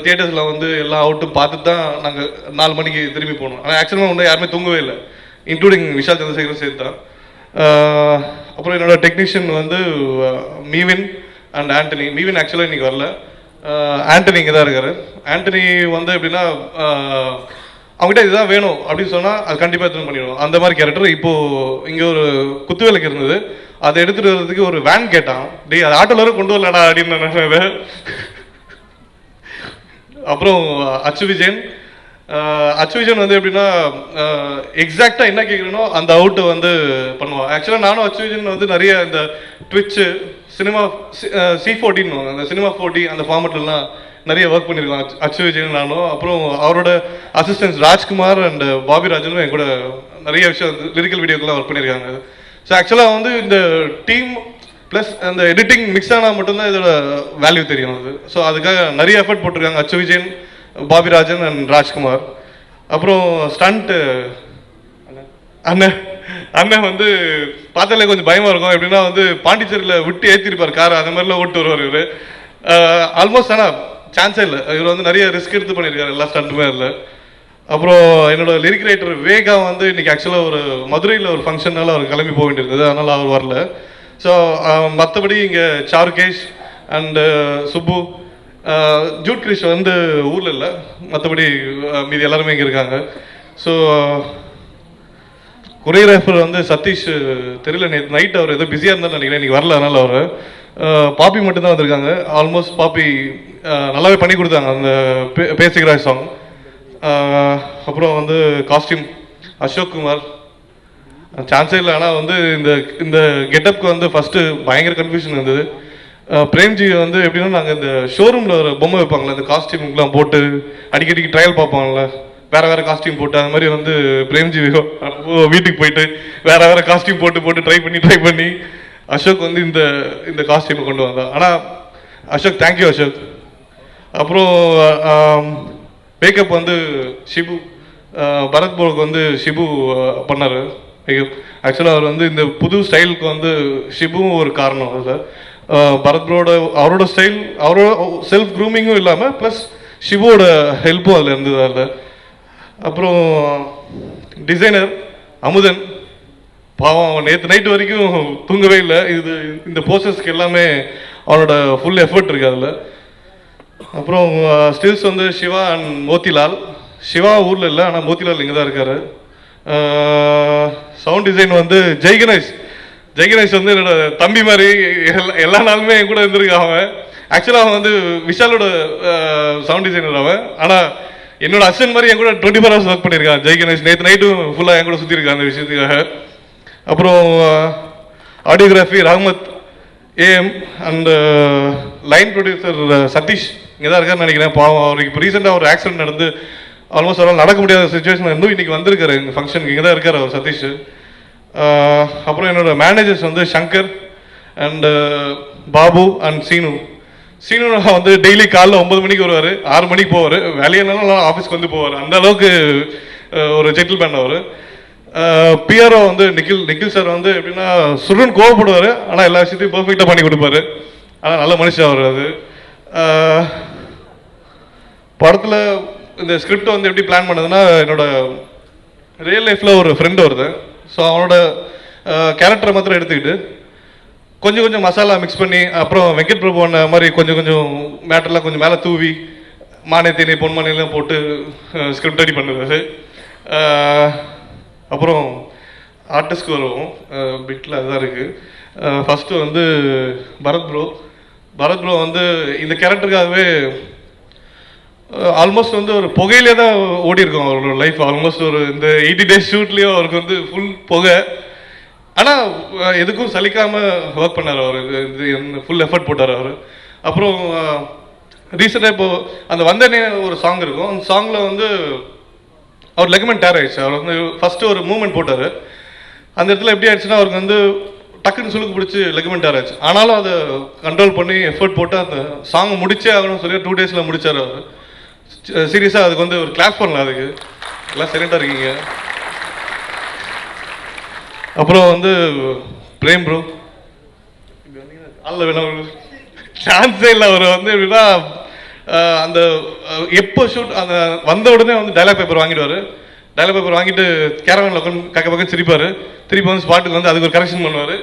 தியேட்டர்ஸில் வந்து எல்லாம் அவுட்டும் பார்த்துட்டு தான் நாங்கள் 4 மணிக்கு திரும்பி போனோம். ஆனால் ஆக்சுவலாக ஒன்றும் யாருமே தூங்கவே இல்லை, இன்க்ளூடிங் விஷால் சந்திரசேகரும் சேர்த்து தான். அப்புறம் என்னோட டெக்னீஷியன் வந்து மீவின் அண்ட் ஆண்டனி. மீவின் ஆக்சுவலாக இன்னைக்கு வரல, ஆண்டனி இங்கே தான் இருக்காரு. ஆண்டனி வந்து எப்படின்னா அவங்ககிட்ட இதுதான் வேணும் அப்படின்னு சொன்னால் அது கண்டிப்பாக எடுத்துன்னு பண்ணிடுவோம். அந்த மாதிரி கேரக்டர். இப்போது இங்கே ஒரு குத்துவேலைக்கு இருந்தது, அதை எடுத்துகிட்டு வர்றதுக்கு ஒரு வேன் கேட்டான். டேய் அது ஆட்டோல வர கொண்டு வரலடா அப்படின்னு நான். அப்புறம் அச்சு விஜயன் வந்து எப்படின்னா எக்ஸாக்டாக என்ன கேட்குறனோ அந்த அவுட்டு வந்து பண்ணுவான். ஆக்சுவலாக நானும் அச்சு விஜயன் வந்து நிறைய இந்த ட்விட்ச்சு சினிமா C14 அந்த சினிமா 40 அந்த ஃபார்மெட்லாம் நிறைய ஒர்க் பண்ணியிருக்கோம் அச்சு விஜயன் நானும். அப்புறம் அவரோட அசிஸ்டன்ஸ் ராஜ்குமார் அண்ட் பாபி ராஜனும் என் கூட நிறைய விஷயம் லிரிக்கல் வீடியோக்கெல்லாம் ஒர்க் பண்ணியிருக்காங்க. ஸோ ஆக்சுவலாக வந்து இந்த டீம் ப்ளஸ் அந்த எடிட்டிங் மிக்ஸ் ஆனால் மட்டும்தான் இதோட வேல்யூ தெரியும் அது. ஸோ அதுக்காக நிறைய எஃபர்ட் போட்டிருக்காங்க அச்சு விஜயன், பாபி ராஜன் அண்ட் ராஜ்குமார். அப்புறம் ஸ்டண்ட்டு அண்ணன் வந்து பார்த்தாலே கொஞ்சம் பயமாக இருக்கும். எப்படின்னா வந்து பாண்டிச்சேரியில் விட்டு ஏற்றிருப்பார் கார், அந்த மாதிரிலாம் ஓட்டு வருவார் இவர். ஆல்மோஸ்ட் ஆனால் சான்ஸே இல்லை. இவர் வந்து நிறைய ரிஸ்க் எடுத்து பண்ணியிருக்காரு, எல்லா ஸ்டண்ட்டுமே இல்லை. அப்புறம் என்னோட லிரிக் ரைட்டர் வேகா வந்து இன்னைக்கு ஆக்சுவலாக ஒரு மதுரையில் ஒரு ஃபங்க்ஷனால அவர் கிளம்பி போக வேண்டியிருந்தது, அதனால் அவர் வரல. ஸோ மற்றபடி இங்கே சாருகேஷ் அண்டு சுப்பு, ஜூட் கிரிஷ் வந்து ஊரில் இல்லை, மற்றபடி மீதி எல்லாருமே இங்கே இருக்காங்க. ஸோ கொரியோகிராஃபர் வந்து சதீஷ் தெரியல, நேற்று நைட் அவர் ஏதோ பிஸியாக இருந்தாலும் நினைக்கிறேன், இன்றைக்கி வரல. அதனால் அவர் பாப்பி மட்டும்தான் வந்திருக்காங்க. ஆல்மோஸ்ட் பாப்பி நல்லாவே பண்ணி கொடுத்தாங்க அந்த பேசிக்ராஜ் சாங். அப்புறம் வந்து காஸ்டியூம் அசோக் குமார் சான்ஸே இல்லை. ஆனால் வந்து இந்த கெட்டப்க்கு வந்து ஃபஸ்ட்டு பயங்கர கன்ஃபியூஷன் இருந்தது. பிரேம்ஜி வந்து எப்படின்னா நாங்கள் இந்த ஷோரூமில் ஒரு பொம்மை வைப்பாங்களே, இந்த காஸ்டியூம்லாம் போட்டு அடிக்கடிக்கு ட்ரையல் பார்ப்பாங்கள்ல, வேறு காஸ்டியூம் போட்டு, அது மாதிரி வந்து பிரேம்ஜி வீட்டுக்கு போயிட்டு வேறு காஸ்டியூம் போட்டு ட்ரை பண்ணி அசோக் வந்து இந்த காஸ்டியூமை கொண்டு வந்தான். ஆனால் அசோக் தேங்க்யூ அசோக். அப்புறம் மேக்கப் வந்து ஷிபு, பரத் ப்ரோக்கு வந்து ஷிபு பண்ணார் மேக்கப். ஆக்சுவலாக அவர் வந்து இந்த புது ஸ்டைலுக்கு வந்து ஷிபுவும் ஒரு காரணம் அதில். பரத் ப்ரோட அவரோட ஸ்டைல், அவரோட செல்ஃப் க்ரூமிங்கும் இல்லாமல் ப்ளஸ் ஷிபுவோட ஹெல்ப்பும் அதில் இருந்தது அதில். அப்புறம் டிசைனர் அமுதன், பாவம் அவன் நேற்று நைட்டு வரைக்கும் தூங்கவே இல்லை. இந்த போஸ்டர்ஸ்க்கு எல்லாமே அவனோட ஃபுல் எஃபர்ட் இருக்குது அதில். அப்புறம் ஸ்டில்ஸ் வந்து சிவா அண்ட் மோத்திலால். சிவா ஊரில் இல்லை, ஆனால் மோத்திலால் இங்கே தான் இருக்கார். சவுண்ட் டிசைன் வந்து ஜெய்கணேஷ் வந்து என்னோட தம்பி மாதிரி எல்லா நாளுமே என் கூட இருந்திருக்கான் அவன். ஆக்சுவலாக அவன் வந்து விஷாலோட சவுண்ட் டிசைனர் அவன், ஆனால் என்னோட அசிஸ்டன்ட் மாதிரி என் கூட 24 hours ஒர்க் பண்ணியிருக்கான் ஜெய்கணேஷ். நேற்று நைட்டும் ஃபுல்லாக என் கூட சுற்றிருக்கான் அந்த விஷயத்துக்காக. அப்புறம் audiography Rahmath AM and line producer Sathish இங்கே தான் இருக்காருன்னு நினைக்கிறேன். பாவம் அவருக்கு இப்போ ரீசெண்டாக ஒரு ஆக்சிடென்ட் நடந்து ஆல்மோஸ்ட் அவரால் நடக்க முடியாத சுச்சுவேஷன் இருந்தும் இன்றைக்கி வந்திருக்காரு எங்கள் ஃபங்க்ஷனுக்கு. இங்கே தான் இருக்கார் அவர் சதீஷ். அப்புறம் என்னோட மேனேஜர்ஸ் வந்து சங்கர் அண்டு பாபு அண்ட் சீனு. சீனு வந்து டெய்லி காலைல 9 மணிக்கு வருவார், 6 மணிக்கு போவார், வேலையினாலும் ஆஃபீஸ்க்கு வந்து போவார். அந்த அளவுக்கு ஒரு ஜென்டில்மேன் அவர். பிஆர்ஓ வந்து நிக்கில் சார் வந்து எப்படின்னா சுருன்னு கோவப்படுவார், ஆனால் எல்லா விஷயத்தையும் பர்ஃபெக்டாக பண்ணி கொடுப்பாரு. ஆனால் நல்ல மனுஷன் அவர். அது படத்தில் இந்த ஸ்கிரிப்ட் வந்து எப்படி பிளான் பண்ணதுன்னா, என்னோட ரியல் லைஃப்பில் ஒரு ஃப்ரெண்டு வருது. ஸோ அவனோட கேரக்டரை மாத்திரம் எடுத்துக்கிட்டு கொஞ்சம் கொஞ்சம் மசாலா மிக்ஸ் பண்ணி, அப்புறம் வெங்கட் பிரபு அண்ண மாதிரி கொஞ்சம் மேட்டர்லாம் கொஞ்சம் மேலே தூவி மானே தேனி பொன்மானையெல்லாம் போட்டு ஸ்கிரிப்ட் ரெடி பண்ணுறது. அப்புறம் ஆர்டிஸ்ட்க்கு வருவோம். பிட்டில் அதுதான் இருக்குது. ஃபஸ்ட்டு வந்து பரத் ப்ரோ வந்து இந்த கேரக்டருக்காகவே ஆல்மோஸ்ட் வந்து ஒரு புகையிலே தான் ஓடி இருக்கும் அவரோட லைஃப். ஆல்மோஸ்ட் ஒரு இந்த 80 days ஷூட்லேயும் அவருக்கு வந்து ஃபுல் புகை. ஆனால் எதுக்கும் சலிக்காமல் ஒர்க் பண்ணார் அவர். இது ஃபுல் எஃபர்ட் போட்டார் அவர். அப்புறம் ரீசெண்டாக இப்போது அந்த வந்தனே ஒரு சாங் இருக்கும். அந்த சாங்கில் வந்து அவர் லெக்மெண்ட் டேர் ஆயிடுச்சு. அவர் வந்து ஃபஸ்ட்டு ஒரு மூவ்மெண்ட் போட்டார். அந்த இடத்துல எப்படி ஆயிடுச்சுன்னா அவருக்கு வந்து டக்குன்னு சுழுக்கு பிடிச்சி லெக்மெண்ட் டேர் ஆயிடுச்சு. ஆனாலும் அதை கண்ட்ரோல் பண்ணி எஃபர்ட் போட்டு அந்த சாங்கை முடிச்சே ஆகணும்னு சொல்லி 2 days முடிச்சார் அவர். சீரியஸாக அதுக்கு வந்து ஒரு கிளாஸ் பண்ணலாம். அதுக்கு எல்லாம் சைலண்டாக இருக்கீங்க. அப்புறம் வந்து பிரேம் ப்ரோ அல்ல வேணும் சான்ஸே இல்லை. அவர் வந்து எப்படின்னா அந்த எப்போ ஷூட் அந்த வந்த உடனே வந்து டைலாக் பேப்பர் வாங்கிடுவார். டைலாக் பேப்பர் வாங்கிட்டு கேரவனில் உட்காந்து பக்கம் சிரிப்பார். திருப்பி வந்து ஸ்பாட்டுக்கு வந்து அதுக்கு ஒரு கரெக்ஷன் பண்ணுவார்.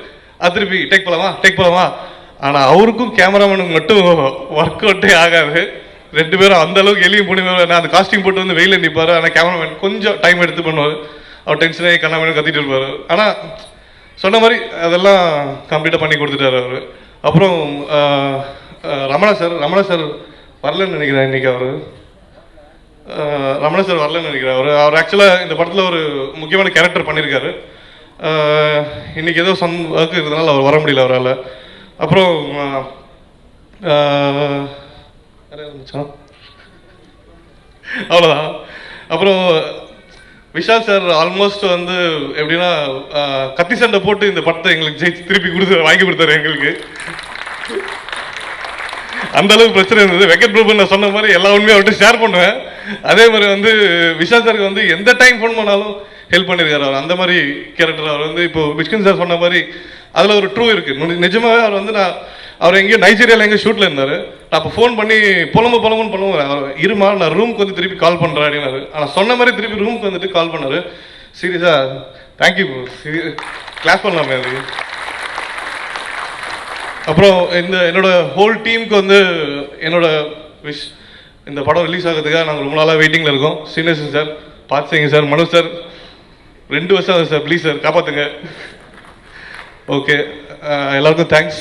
அது திருப்பி டேக் போகலாமா. ஆனால் அவருக்கும் கேமராமேனுக்கு மட்டும் ஒர்க் அவுட்டே ஆகாது. 2 பேரும் அந்த அளவுக்கு எளியும் பண்ணி நான் அந்த காஸ்டியூம் போட்டு வந்து வெயில நிற்பார். ஆனால் கேமராமேன் கொஞ்சம் டைம் எடுத்து பண்ணுவார். அவர் டென்ஷனாகி கண்ணாமேனு கத்திட்டு இருப்பார். ஆனால் சொன்ன மாதிரி அதெல்லாம் கம்ப்ளீட்டாக பண்ணி கொடுத்துட்டார் அவர். அப்புறம் ரமணா சார் வரலன்னு நினைக்கிறேன் இன்னைக்கு. அவர் ரமணா சார் வரலன்னு நினைக்கிறேன். அவர் ஆக்சுவலாக இந்த படத்தில் ஒரு முக்கியமான கேரக்டர் பண்ணியிருக்காரு. இன்னைக்கு ஏதோ சம் ஒர்க் இருக்கிறதுனால அவர் வர முடியல அவரால். அப்புறம் அவ்வளோதான். அப்புறம் விஷால் சார் ஆல்மோஸ்ட் வந்து எப்படின்னா கத்தி சண்டை போட்டு இந்த படத்தை எங்களுக்கு ஜெயிச்சு திருப்பி வாங்கி கொடுத்தாரு எங்களுக்கு. அந்த அளவுக்கு பிரச்சனை இருந்தது. வெங்கட் பிரபு நான் சொன்ன மாதிரி எல்லா உண்மையும் அவர்கிட்ட ஷேர் பண்ணுவேன். அதே மாதிரி வந்து விஷால் சாருக்கு வந்து எந்த டைம் ஃபோன் பண்ணாலும் ஹெல்ப் பண்ணியிருக்காரு அவர். அந்த மாதிரி கேரக்டர் அவர் வந்து இப்போ மிஷ்கின் சார் சொன்ன மாதிரி அதில் ஒரு ட்ரூ இருக்குது. நிஜமாகவே அவர் வந்து அவர் எங்கேயோ நைஜீரியாவில் எங்கேயோ ஷூட்டில் இருந்தார். நான் அப்போ ஃபோன் பண்ணி புலம்புன்னு பண்ணுவேன். இருமா நான் ரூமுக்கு வந்து திருப்பி கால் பண்ணுறேன் அப்படின்னாரு. ஆனால் சொன்ன மாதிரி திருப்பி ரூமுக்கு வந்துட்டு கால் பண்ணார். சீரியஸாக தேங்க்யூ ப்ரோ. கிளாஸ் பண்ணலாமே அது. அப்புறம் என்னோட ஹோல் டீமுக்கு வந்து என்னோட விஷ் இந்த படம் ரிலீஸ் ஆகிறதுக்காக நாங்கள் ரொம்ப நாளாக வெயிட்டிங்கில் இருக்கோம். சீனியர்ஸன் சார், பார்த்திங்க சார், மனு சார், 2 வருஷம் ஆகுது சார். ப்ளீஸ் சார் காப்பாற்றுங்க. ஓகே, எல்லாருக்கும் தேங்க்ஸ்.